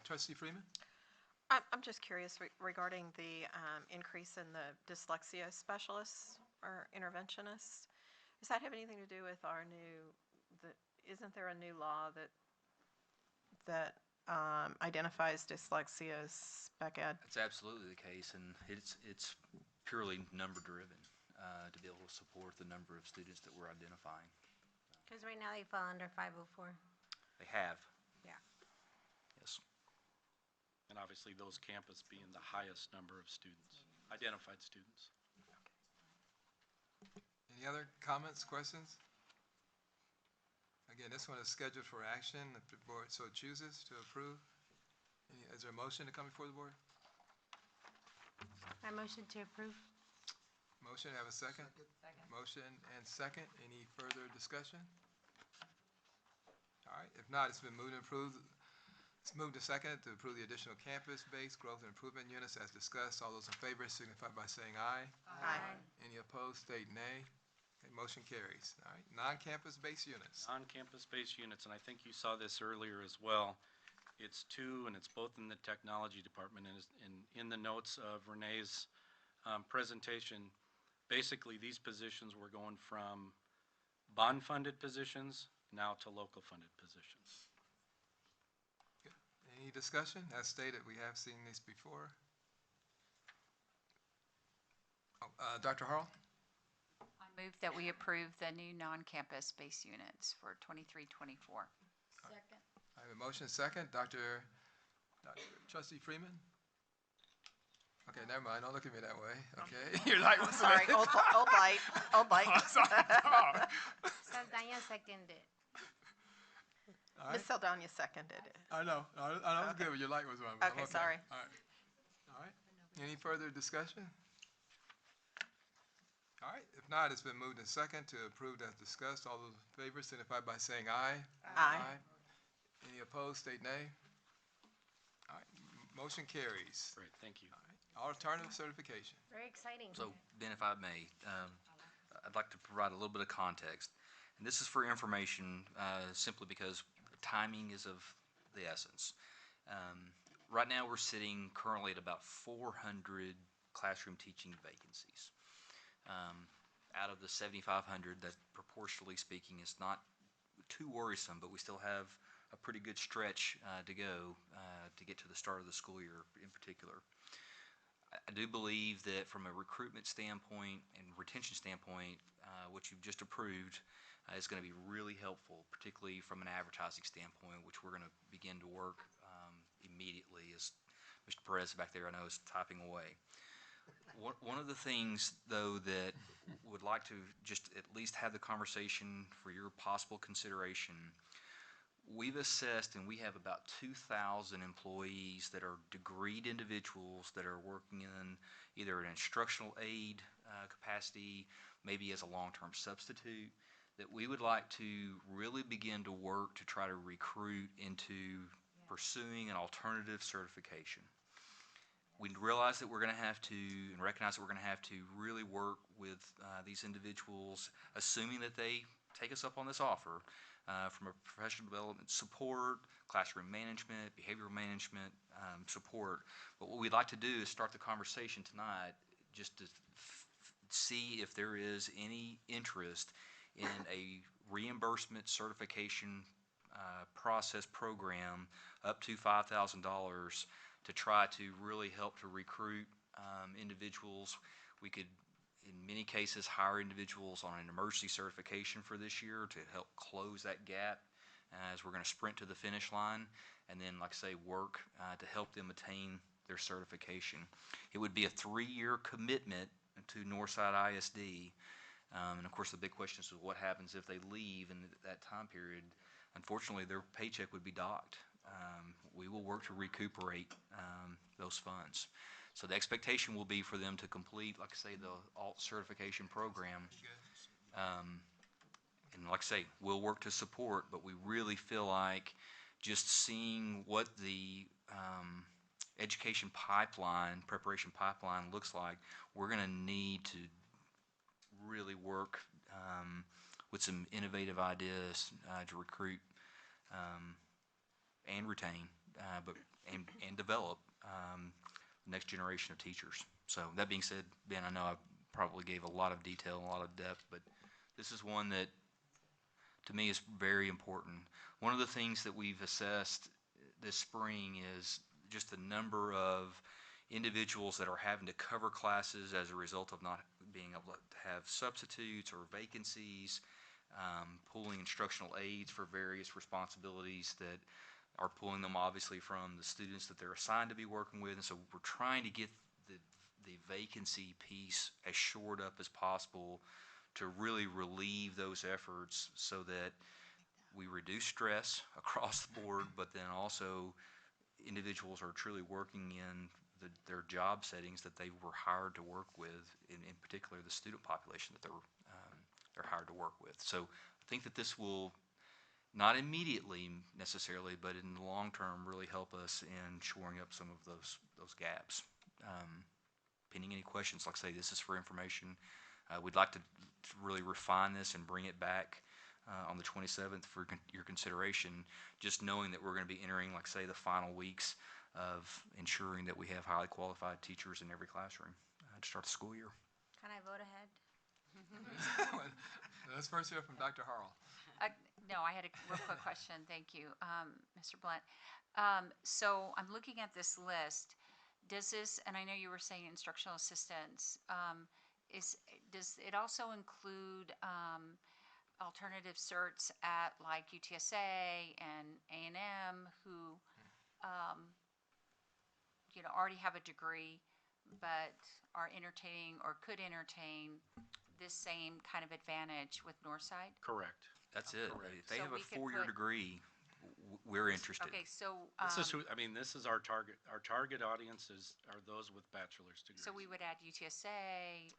Trustee Freeman? I'm just curious regarding the increase in the dyslexia specialists or interventionists. Does that have anything to do with our isn't there a new law that identifies dyslexia as spec ed? That's absolutely the case, and it's purely number-driven to be able to support the number of students that we're identifying. Because right now they fall under 504. They have. Yeah. Yes. And obviously, those campus being the highest number of students, identified students. Any other comments, questions? Again, this one is scheduled for action if the board so chooses to approve. Is there a motion to come before the board? I motion to approve. Motion, have a second? Second. Motion and second. Any further discussion? All right, if not, it's been moved and approved. It's moved to second to approve the additional campus-based growth and improvement units as discussed. All those in favor signify by saying aye. Aye. Any opposed, state nay. Okay, motion carries. All right, non-campus-based units. On-campus-based units, and I think you saw this earlier as well. It's two, and it's both in the technology department and in the notes of Renee's presentation. Basically, these positions were going from bond-funded positions now to local-funded positions. Any discussion? As stated, we have seen this before. Dr. Harrell? I move that we approve the new non-campus base units for 23-24. Second. I have a motion second. Trustee Freeman? Okay, never mind. Don't look at me that way. Okay. Your light was Sorry, lit. old light, old light. Sorry. Saldana seconded. All right. Ms. Saldana seconded it. I know. I was good, but your light was on. Okay, sorry. All right. All right. Any further discussion? All right. If not, it's been moved and second to approve as discussed. All those in favor signify by saying aye. Aye. Any opposed, state nay. All right. Motion carries. Great, thank you. All right. Alternative certification. Very exciting. So, Ben, if I may, I'd like to provide a little bit of context. And this is for information simply because timing is of the essence. Right now, we're sitting currently at about 400 classroom teaching vacancies. Out of the 7,500, that proportionally speaking is not too worrisome, but we still have a pretty good stretch to go to get to the start of the school year in particular. I do believe that from a recruitment standpoint and retention standpoint, what you've just approved is going to be really helpful, particularly from an advertising standpoint, which we're going to begin to work immediately as Mr. Perez back there I know is typing away. One of the things, though, that would like to just at least have the conversation for your possible consideration, we've assessed and we have about 2,000 employees that are degreed individuals that are working in either an instructional aid capacity, maybe as a long-term substitute, that we would like to really begin to work to try to recruit into pursuing an alternative certification. We realize that we're going to have to, and recognize that we're going to have to really work with these individuals, assuming that they take us up on this offer, from a professional development support, classroom management, behavioral management support. But what we'd like to do is start the conversation tonight just to see if there is any interest in a reimbursement certification process program up to $5,000 to try to really help to recruit individuals. We could, in many cases, hire individuals on an emergency certification for this year to help close that gap as we're going to sprint to the finish line, and then, like I say, work to help them attain their certification. It would be a 3-year commitment to Northside ISD, and of course the big question is what happens if they leave in that time period. Unfortunately, their paycheck would be docked. We will work to recuperate those funds. So the expectation will be for them to complete, like I say, the alt certification program. And like I say, we'll work to support, but we really feel like just seeing what the education pipeline, preparation pipeline looks like, we're going to need to really work with some innovative ideas to recruit and retain, and develop the next generation of teachers. So that being said, Ben, I know I probably gave a lot of detail, a lot of depth, but this is one that to me is very important. One of the things that we've assessed this spring is just the number of individuals that are having to cover classes as a result of not being able to have substitutes or vacancies, pulling instructional aides for various responsibilities that are pulling them obviously from the students that they're assigned to be working with. And so we're trying to get the vacancy piece as shored up as possible to really relieve those efforts so that we reduce stress across the board, but then also individuals are truly working in their job settings that they were hired to work with, in particular the student population that they're hired to work with. So I think that this will not immediately necessarily, but in the long term really help us in shoring up some of those gaps. Pending any questions, like I say, this is for information. We'd like to really refine this and bring it back on the 27th for your consideration, just knowing that we're going to be entering, like say, the final weeks of ensuring that we have highly qualified teachers in every classroom to start the school year. Can I vote ahead? Let's first hear from Dr. Harrell. No, I had a real quick question. Thank you, Mr. Blunt. So I'm looking at this list. Does this, and I know you were saying instructional assistants, does it also include alternative certs at like UTSA and A&M who, already have a degree but are entertaining or could entertain this same kind of advantage with Northside? Correct. That's it. Correct. If they So have a we could four-year put- degree, we're interested. Okay, so, This is our target. Our target audiences are those with bachelor's degrees. so we would add UTSA,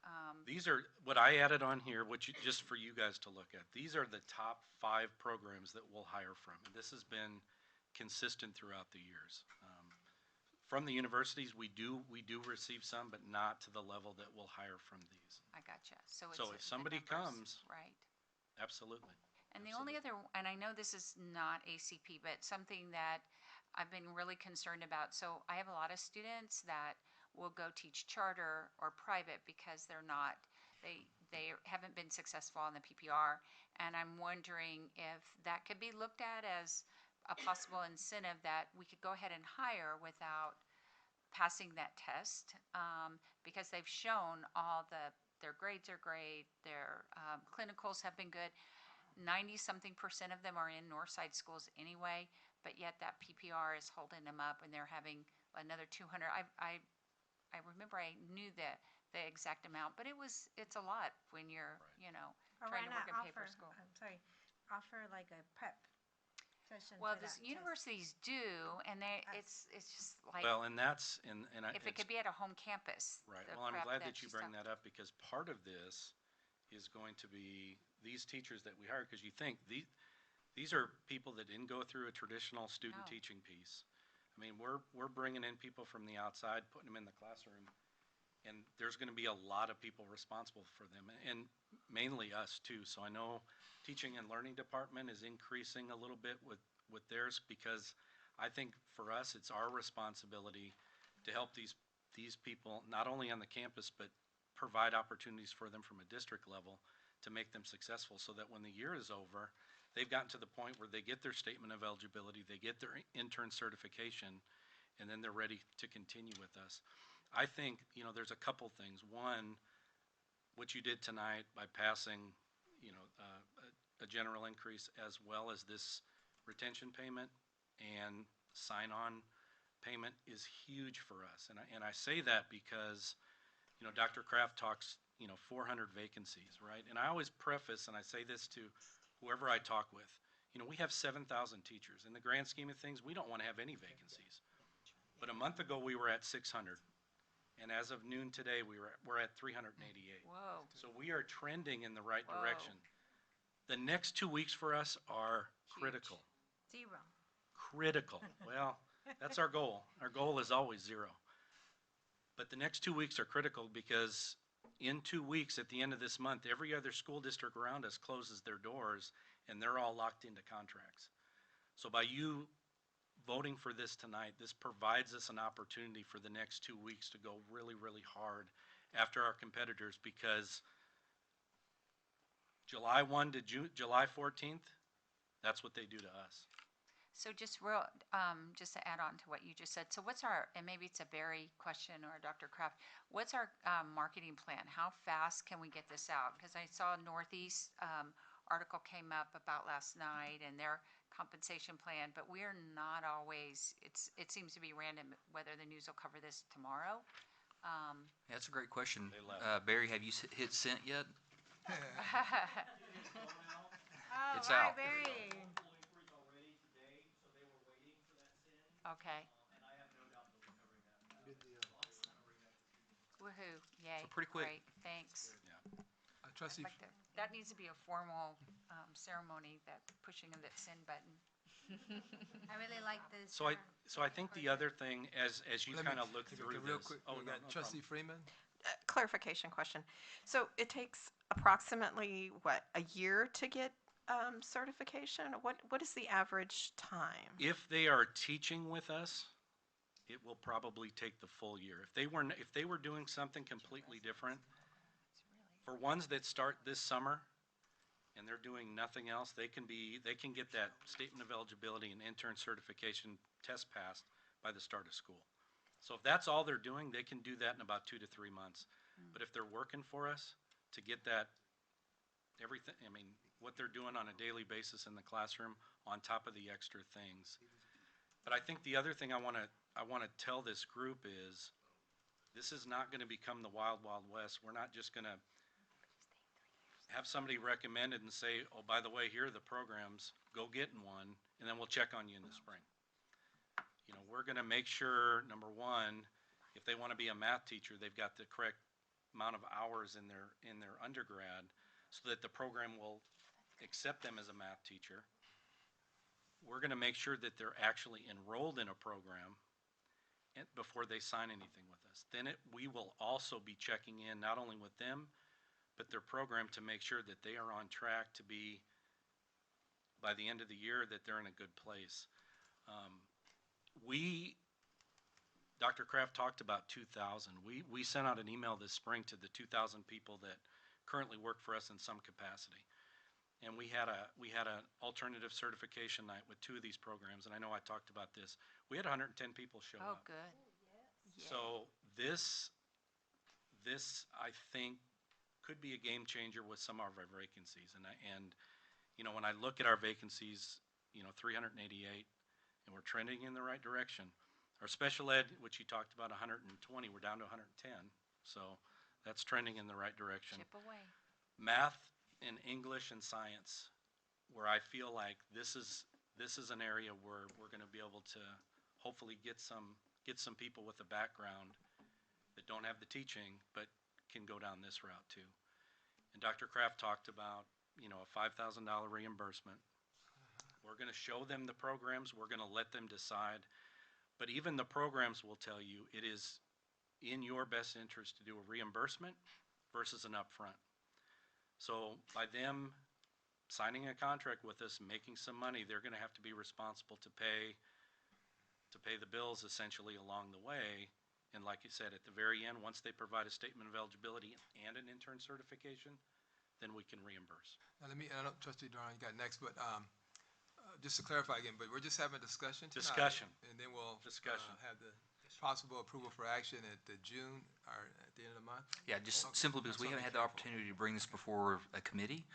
These are, what I added on here, just for you guys to look at, these are the top 5 programs that we'll hire from. And this has been consistent throughout the years. From the universities, we do receive some, but not to the level that we'll hire from these. I gotcha. So it's So if the somebody numbers, comes, right. absolutely. And the only other, and I know this is not ACP, but something that I've been really concerned about. So I have a lot of students that will go teach charter or private because they haven't been successful on the PPR. And I'm wondering if that could be looked at as a possible incentive that we could go ahead and hire without passing that test, because they've shown their grades are great, their clinicals have been good. 90-something% of them are in Northside schools anyway, but yet that PPR is holding them up, and they're having another 200. I remember I knew the exact amount, but it's a lot when you're Or trying why to work not in paper offer, school. I'm sorry, offer like a prep session Well, for the that test. universities do, and it's just like Well, and that's, if it could be at a home campus. right. the Well, I'm prep glad that you she's bring talking- that up, because part of this is going to be these teachers that we hire, because you think these are people that didn't go through a traditional student No. teaching piece. I mean, we're bringing in people from the outside, putting them in the classroom, and there's going to be a lot of people responsible for them, and mainly us too. So I know teaching and learning department is increasing a little bit with theirs, because I think for us it's our responsibility to help these people not only on the campus but provide opportunities for them from a district level to make them successful, so that when the year is over, they've gotten to the point where they get their statement of eligibility, they get their intern certification, and then they're ready to continue with us. I think, there's a couple things. One, what you did tonight by passing, a general increase, as well as this retention payment and sign-on payment, is huge for us. And I say that because, Dr. Kraft talks, 400 vacancies, right? And I always preface, and I say this to whoever I talk with, we have 7,000 teachers. In the grand scheme of things, we don't want to have any vacancies. But a month ago, we were at 600. And as of noon today, we're at 388. Whoa. So we are trending in the right Whoa. direction. The next 2 weeks for us are critical. 0. Critical. Well, that's our goal. Our goal is always 0. But the next 2 weeks are critical because in 2 weeks, at the end of this month, every other school district around us closes their doors, and they're all locked into contracts. So by you voting for this tonight, this provides us an opportunity for the next 2 weeks to go really, really hard after our competitors, because July 1 to July 14th, that's what they do to us. So just just to add on to what you just said, so what's our, and maybe it's a Barry question or a Dr. Kraft, what's our marketing plan? How fast can we get this out? Because I saw Northeast article came up about last night and their compensation plan, but we're not always, it seems to be random whether the news will cover this tomorrow. Yeah, that's a great question. They left. Barry, have you hit sent yet? Oh, It's right, out. Barry. Okay. And I have no doubt they'll be covering that. Woohoo, yay. So pretty quick. Great, thanks. I'd Trustee, like that needs to be a formal ceremony, that pushing of that send button. I really like this. So I think the other thing, as you let me, kind of look through real this. quick, Oh, we no, got no Trustee problem. Freeman. Clarification question. So it takes approximately, what, a year to get certification? What is the average time? If they are teaching with us, it will probably take the full year. If they were doing something completely different, for ones that start this summer and they're doing nothing else, they can get that statement of eligibility and intern certification test passed by the start of school. So if that's all they're doing, they can do that in about 2 to 3 months. But if they're working for us to get that everything, I mean, what they're doing on a daily basis in the classroom on top of the extra things. But I think the other thing I want to tell this group is, this is not going to become the wild, wild west. We're not just going to have somebody recommended and say, oh, by the way, here are the programs, go get in one, and then we'll check on you in the spring. You know, we're going to make sure, number one, if they want to be a math teacher, they've got the correct amount of hours in their undergrad, so that the program will accept them as a math teacher. We're going to make sure that they're actually enrolled in a program before they sign anything with us. Then we will also be checking in not only with them, but their program, to make sure that they are on track to be, by the end of the year, that they're in a good place. Dr. Kraft talked about 2,000. We sent out an email this spring to the 2,000 people that currently work for us in some capacity. And we had an alternative certification night with 2 of these programs, and I know I talked about this. We had 110 people show Oh, up. good. So this I think could be a game changer with some of our vacancies. And you know, when I look at our vacancies, you know, 388, and we're trending in the right direction. Our special ed, which you talked about, 120, we're down to 110. So that's trending in the right direction. Chip away. Math and English and science, where I feel like this is an area where we're going to be able to hopefully get some people with a background that don't have the teaching but can go down this route too. And Dr. Kraft talked about, you know, a $5,000 reimbursement. We're going to show them the programs. We're going to let them decide. But even the programs will tell you it is in your best interest to do a reimbursement versus an upfront. So by them signing a contract with us, making some money, they're going to have to be responsible to pay the bills essentially along the way. And like you said, at the very end, once they provide a statement of eligibility and an intern certification, then we can reimburse. Now let me, I don't, Trustee Darn, you got next, but just to clarify again, but we're just having a discussion tonight. Discussion. And then we'll Discussion. have the possible approval for action at the June, or at the end of the month? Yeah, just Okay. simply because we So haven't be had the careful. opportunity to bring this before a committee,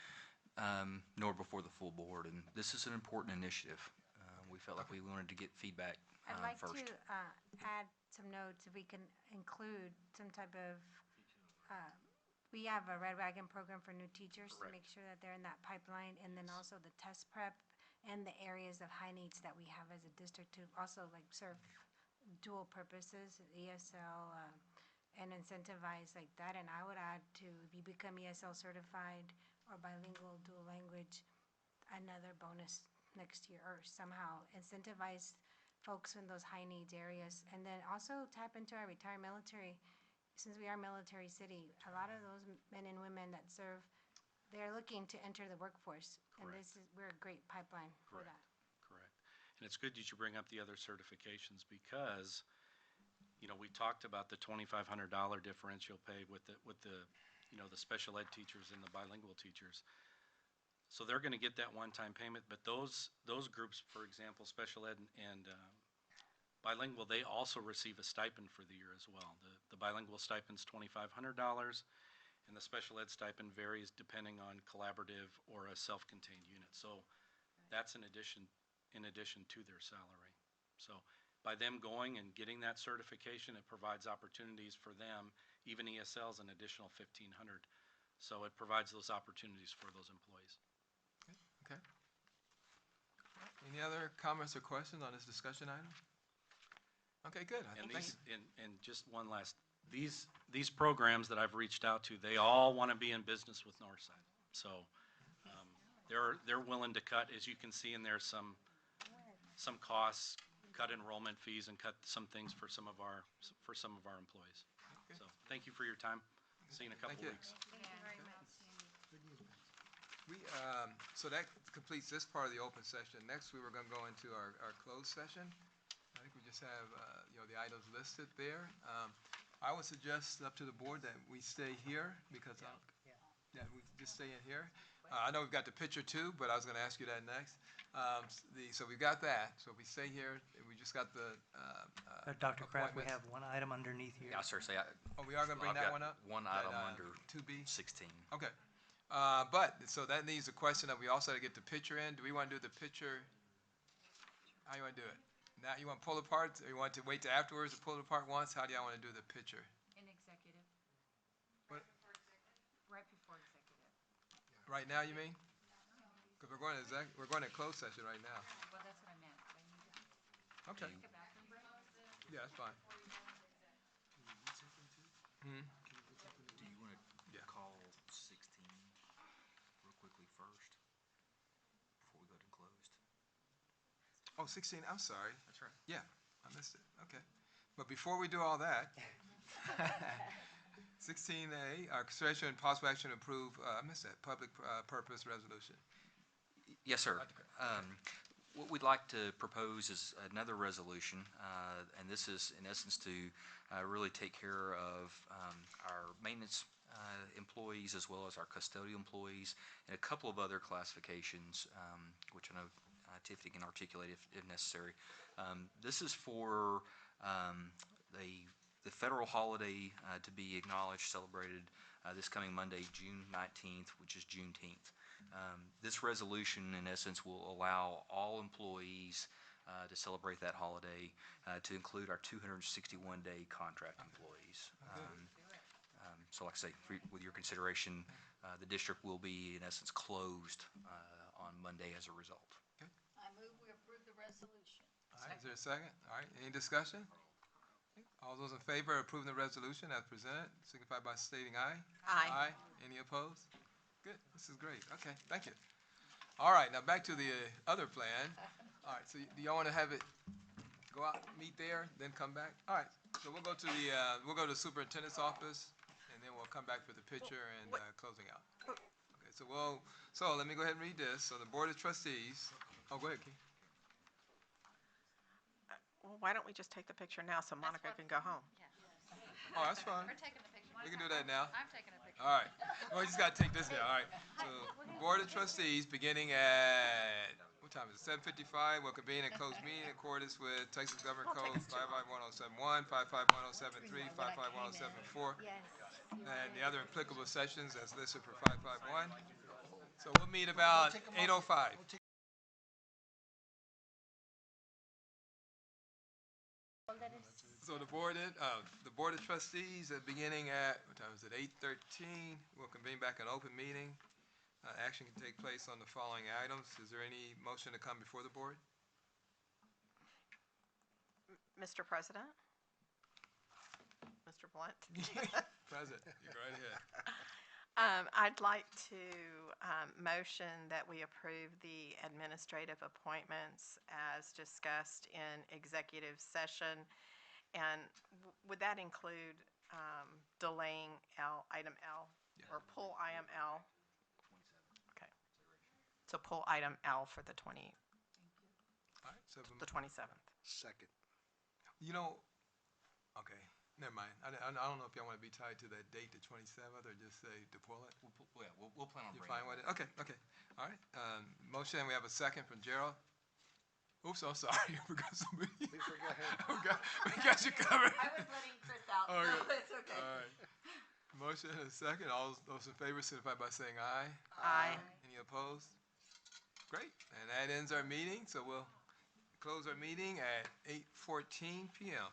nor before the full board, and this is an important initiative. We felt like we wanted to get feedback I'd like first. to add some notes, if we can include some type of, we have a Red Wagon program for new teachers to Correct. make sure that they're in that pipeline, and then also the test prep and the areas of high needs that we have as a district to also like serve dual purposes, ESL, and incentivize like that. And I would add to, if you become ESL certified or bilingual dual language, another bonus next year, or somehow incentivize folks in those high needs areas. And then also tap into our retired military since we are military city, a lot of those men and women that serve, they're looking to enter the workforce. And we're a great pipeline for that. Correct. And it's good that you bring up the other certifications because, you know, we talked about the $2,500 differential pay with the, you know, the special ed teachers and the bilingual teachers. So they're gonna get that one-time payment, but those groups, for example, special ed and bilingual, they also receive a stipend for the year as well. The bilingual stipend's $2,500, and the special ed stipend varies depending on collaborative or a self-contained unit. So that's in addition to their salary. So by them going and getting that certification, it provides opportunities for them, even ESL's an additional $1,500. So it provides those opportunities for those employees. Okay. Any other comments or questions on this discussion item? Okay, good. And Thank these, you. and just one last, these programs that I've reached out to, they all want to be in business with Northside. So they're willing to cut, as you can see in there, some costs, cut enrollment fees, and cut some things for some of our employees. Okay. So thank you for your time. See you in a couple Thank you. weeks. Thank you very much. So that completes this part of the open session. Next, we were going to go into our closed session. I think we just have, you know, the items listed there. I would suggest up to the board that we stay here because that we just stay in here. I know we've got the picture too, but I was going to ask you that next. So we've got that. So we stay here. We just got the Dr. Kraft, we appointments. have one item underneath here. Yeah, sir, say, Oh, we are going to bring that one up? one That, item under 2B? 16. Okay. So that needs a question that we also had to get the picture in. Do we want to do the picture? How you want to do it? Now, you want to pull apart, or you want to wait till afterwards to pull it apart once? How do y'all want to do the picture? In executive. What? Right before executive. Right now, you mean? Because we're going to closed session right now. Well, that's what I meant. I need to Okay. take a bathroom break. Yeah, that's fine. Hmm? Do you want to Yeah. call 16 real quickly first before we go to closed? Oh, 16, I'm sorry. That's right. Yeah, I missed it. Okay. But before we do all that, 16A, consideration and possible action to approve, I missed that, public purpose resolution. Yes, sir. What we'd like to propose is another resolution, and this is in essence to really take care of our maintenance employees as well as our custodial employees and a couple of other classifications, which I know Tiffany can articulate if necessary. This is for the federal holiday to be acknowledged, celebrated this coming Monday, June 19th, which is Juneteenth. This resolution, in essence, will allow all employees to celebrate that holiday, to include our 261-day contract employees. So like I say, with your consideration, the district will be, in essence, closed on Monday as a result. I move we approve the resolution. All right, is there a second? All right, any discussion? All those in favor of approving the resolution as presented, signify by stating aye. Aye. Aye. Any opposed? Good, this is great. Okay, thank you. All right, now back to the other plan. All right, so do y'all want to have it go out, meet there, then come back? All right, so we'll go to the superintendent's office, and then we'll come back for the picture and closing out. Okay, so let me go ahead and read this. So the Board of Trustees, oh, go ahead, Keith. Well, why don't we just take the picture now so Monica can go home? Oh, that's fine. We're taking a picture. We can do that now. I'm taking a picture. All right. Well, we just got to take this now. All right. So, Board of Trustees, beginning at, what time is it? 7:55. Will convene and close meeting in accordance with Texas Government Code 551071, 551073, 551074, and the other applicable sections as listed for 551. So we'll meet about 8:05. So the Board of Trustees, beginning at, what time is it, 8:13, will convene back an open meeting. Action can take place on the following items. Is there any motion to come before the board? Mr. President? Mr. Blunt? President, you go right ahead. I'd like to motion that we approve the administrative appointments as discussed in executive session. And would that include delaying item L, or pull item L. Okay. So pull item L for the All right, so, the 27th. Second. you know, okay, never mind. I don't know if y'all want to be tied to that date, the 27th, or just say to pull it. We'll plan on You bringing fine it. with it? Okay, okay. All right. Motion, we have a second from Gerald. Oops, I'm sorry. We got somebody. Lisa, go ahead. We got you covered. I was letting Chris out, so Okay. it's okay. All right. Motion and a second. All those in favor signify by saying aye. Aye. Any opposed? Great. And that ends our meeting, so we'll close our meeting at 8:14 p.m.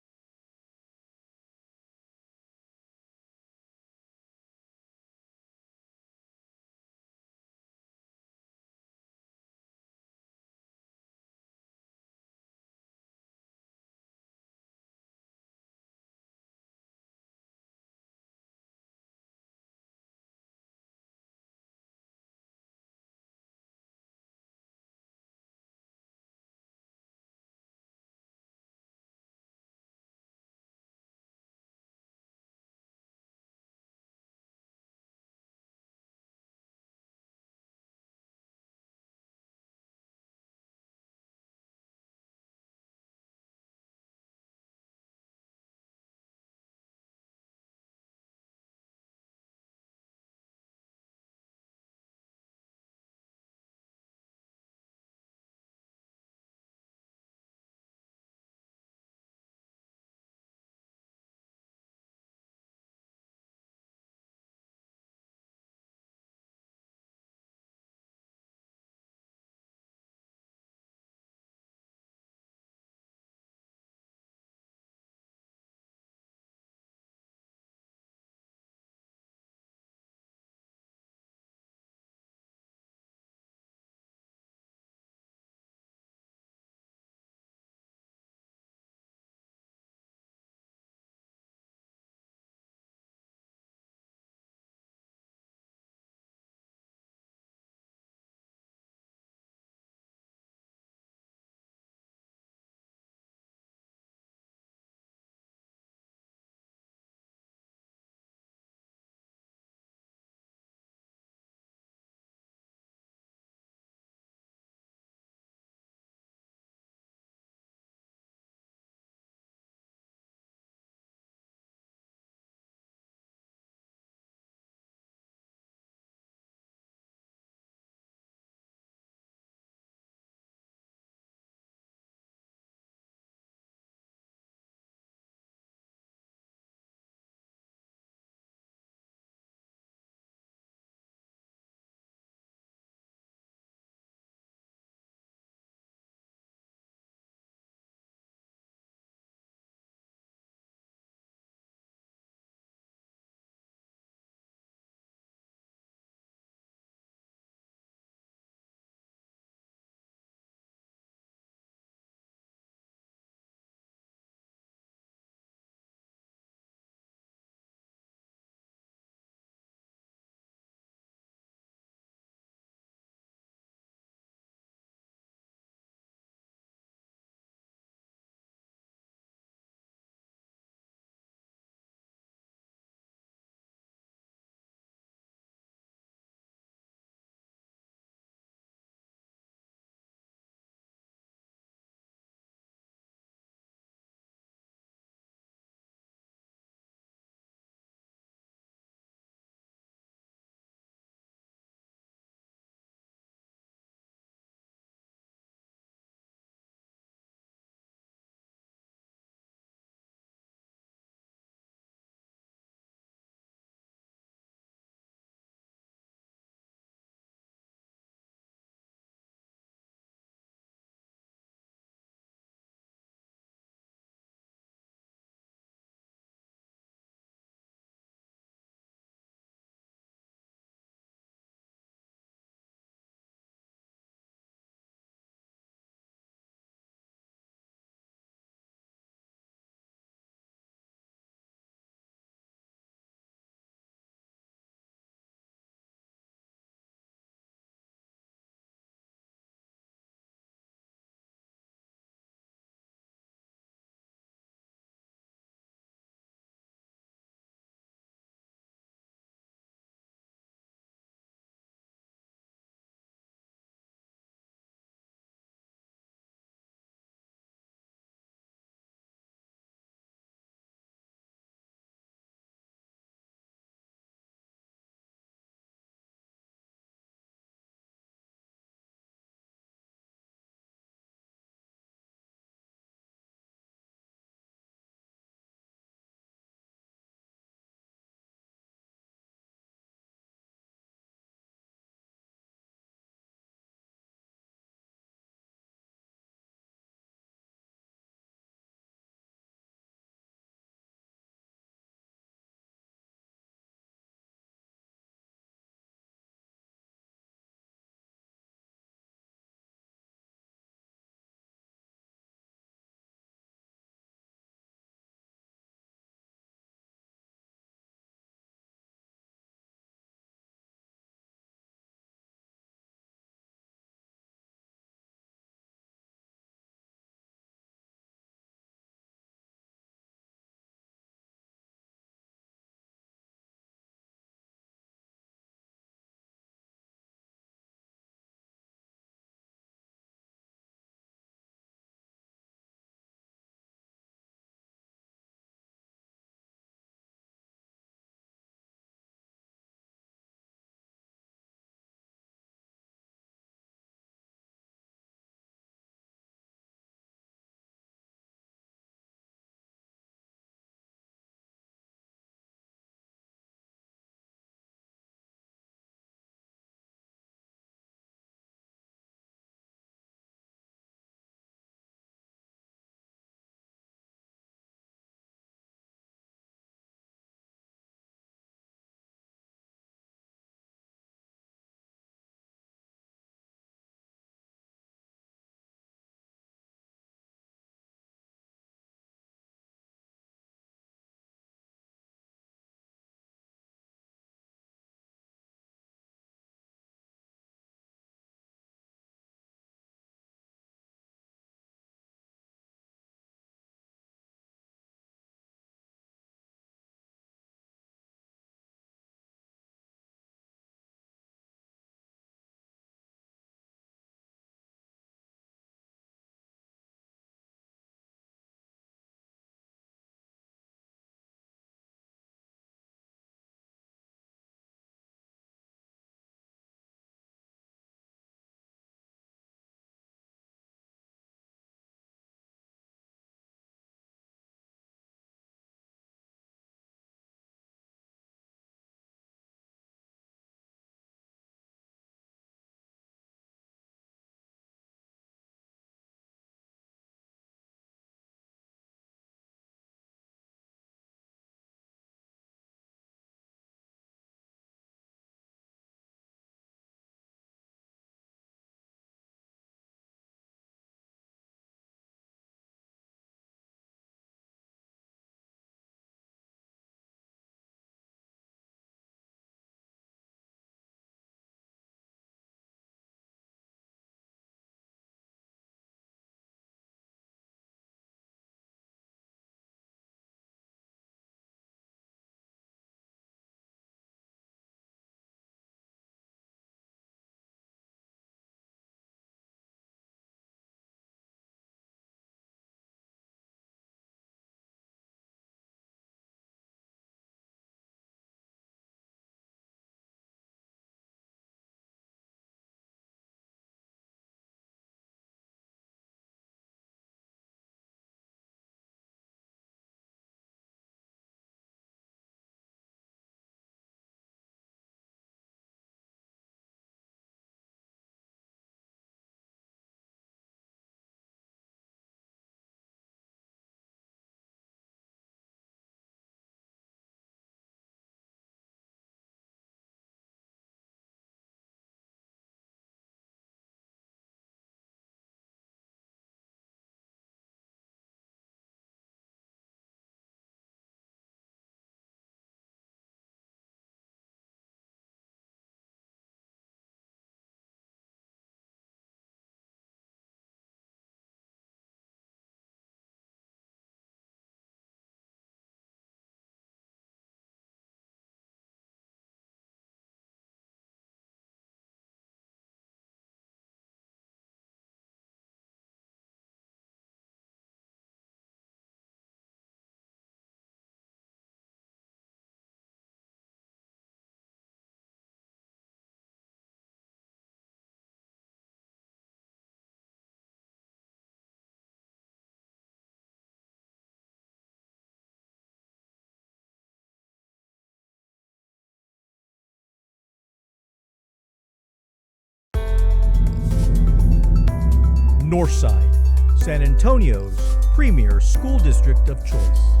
Northside, San Antonio's premier school district of choice.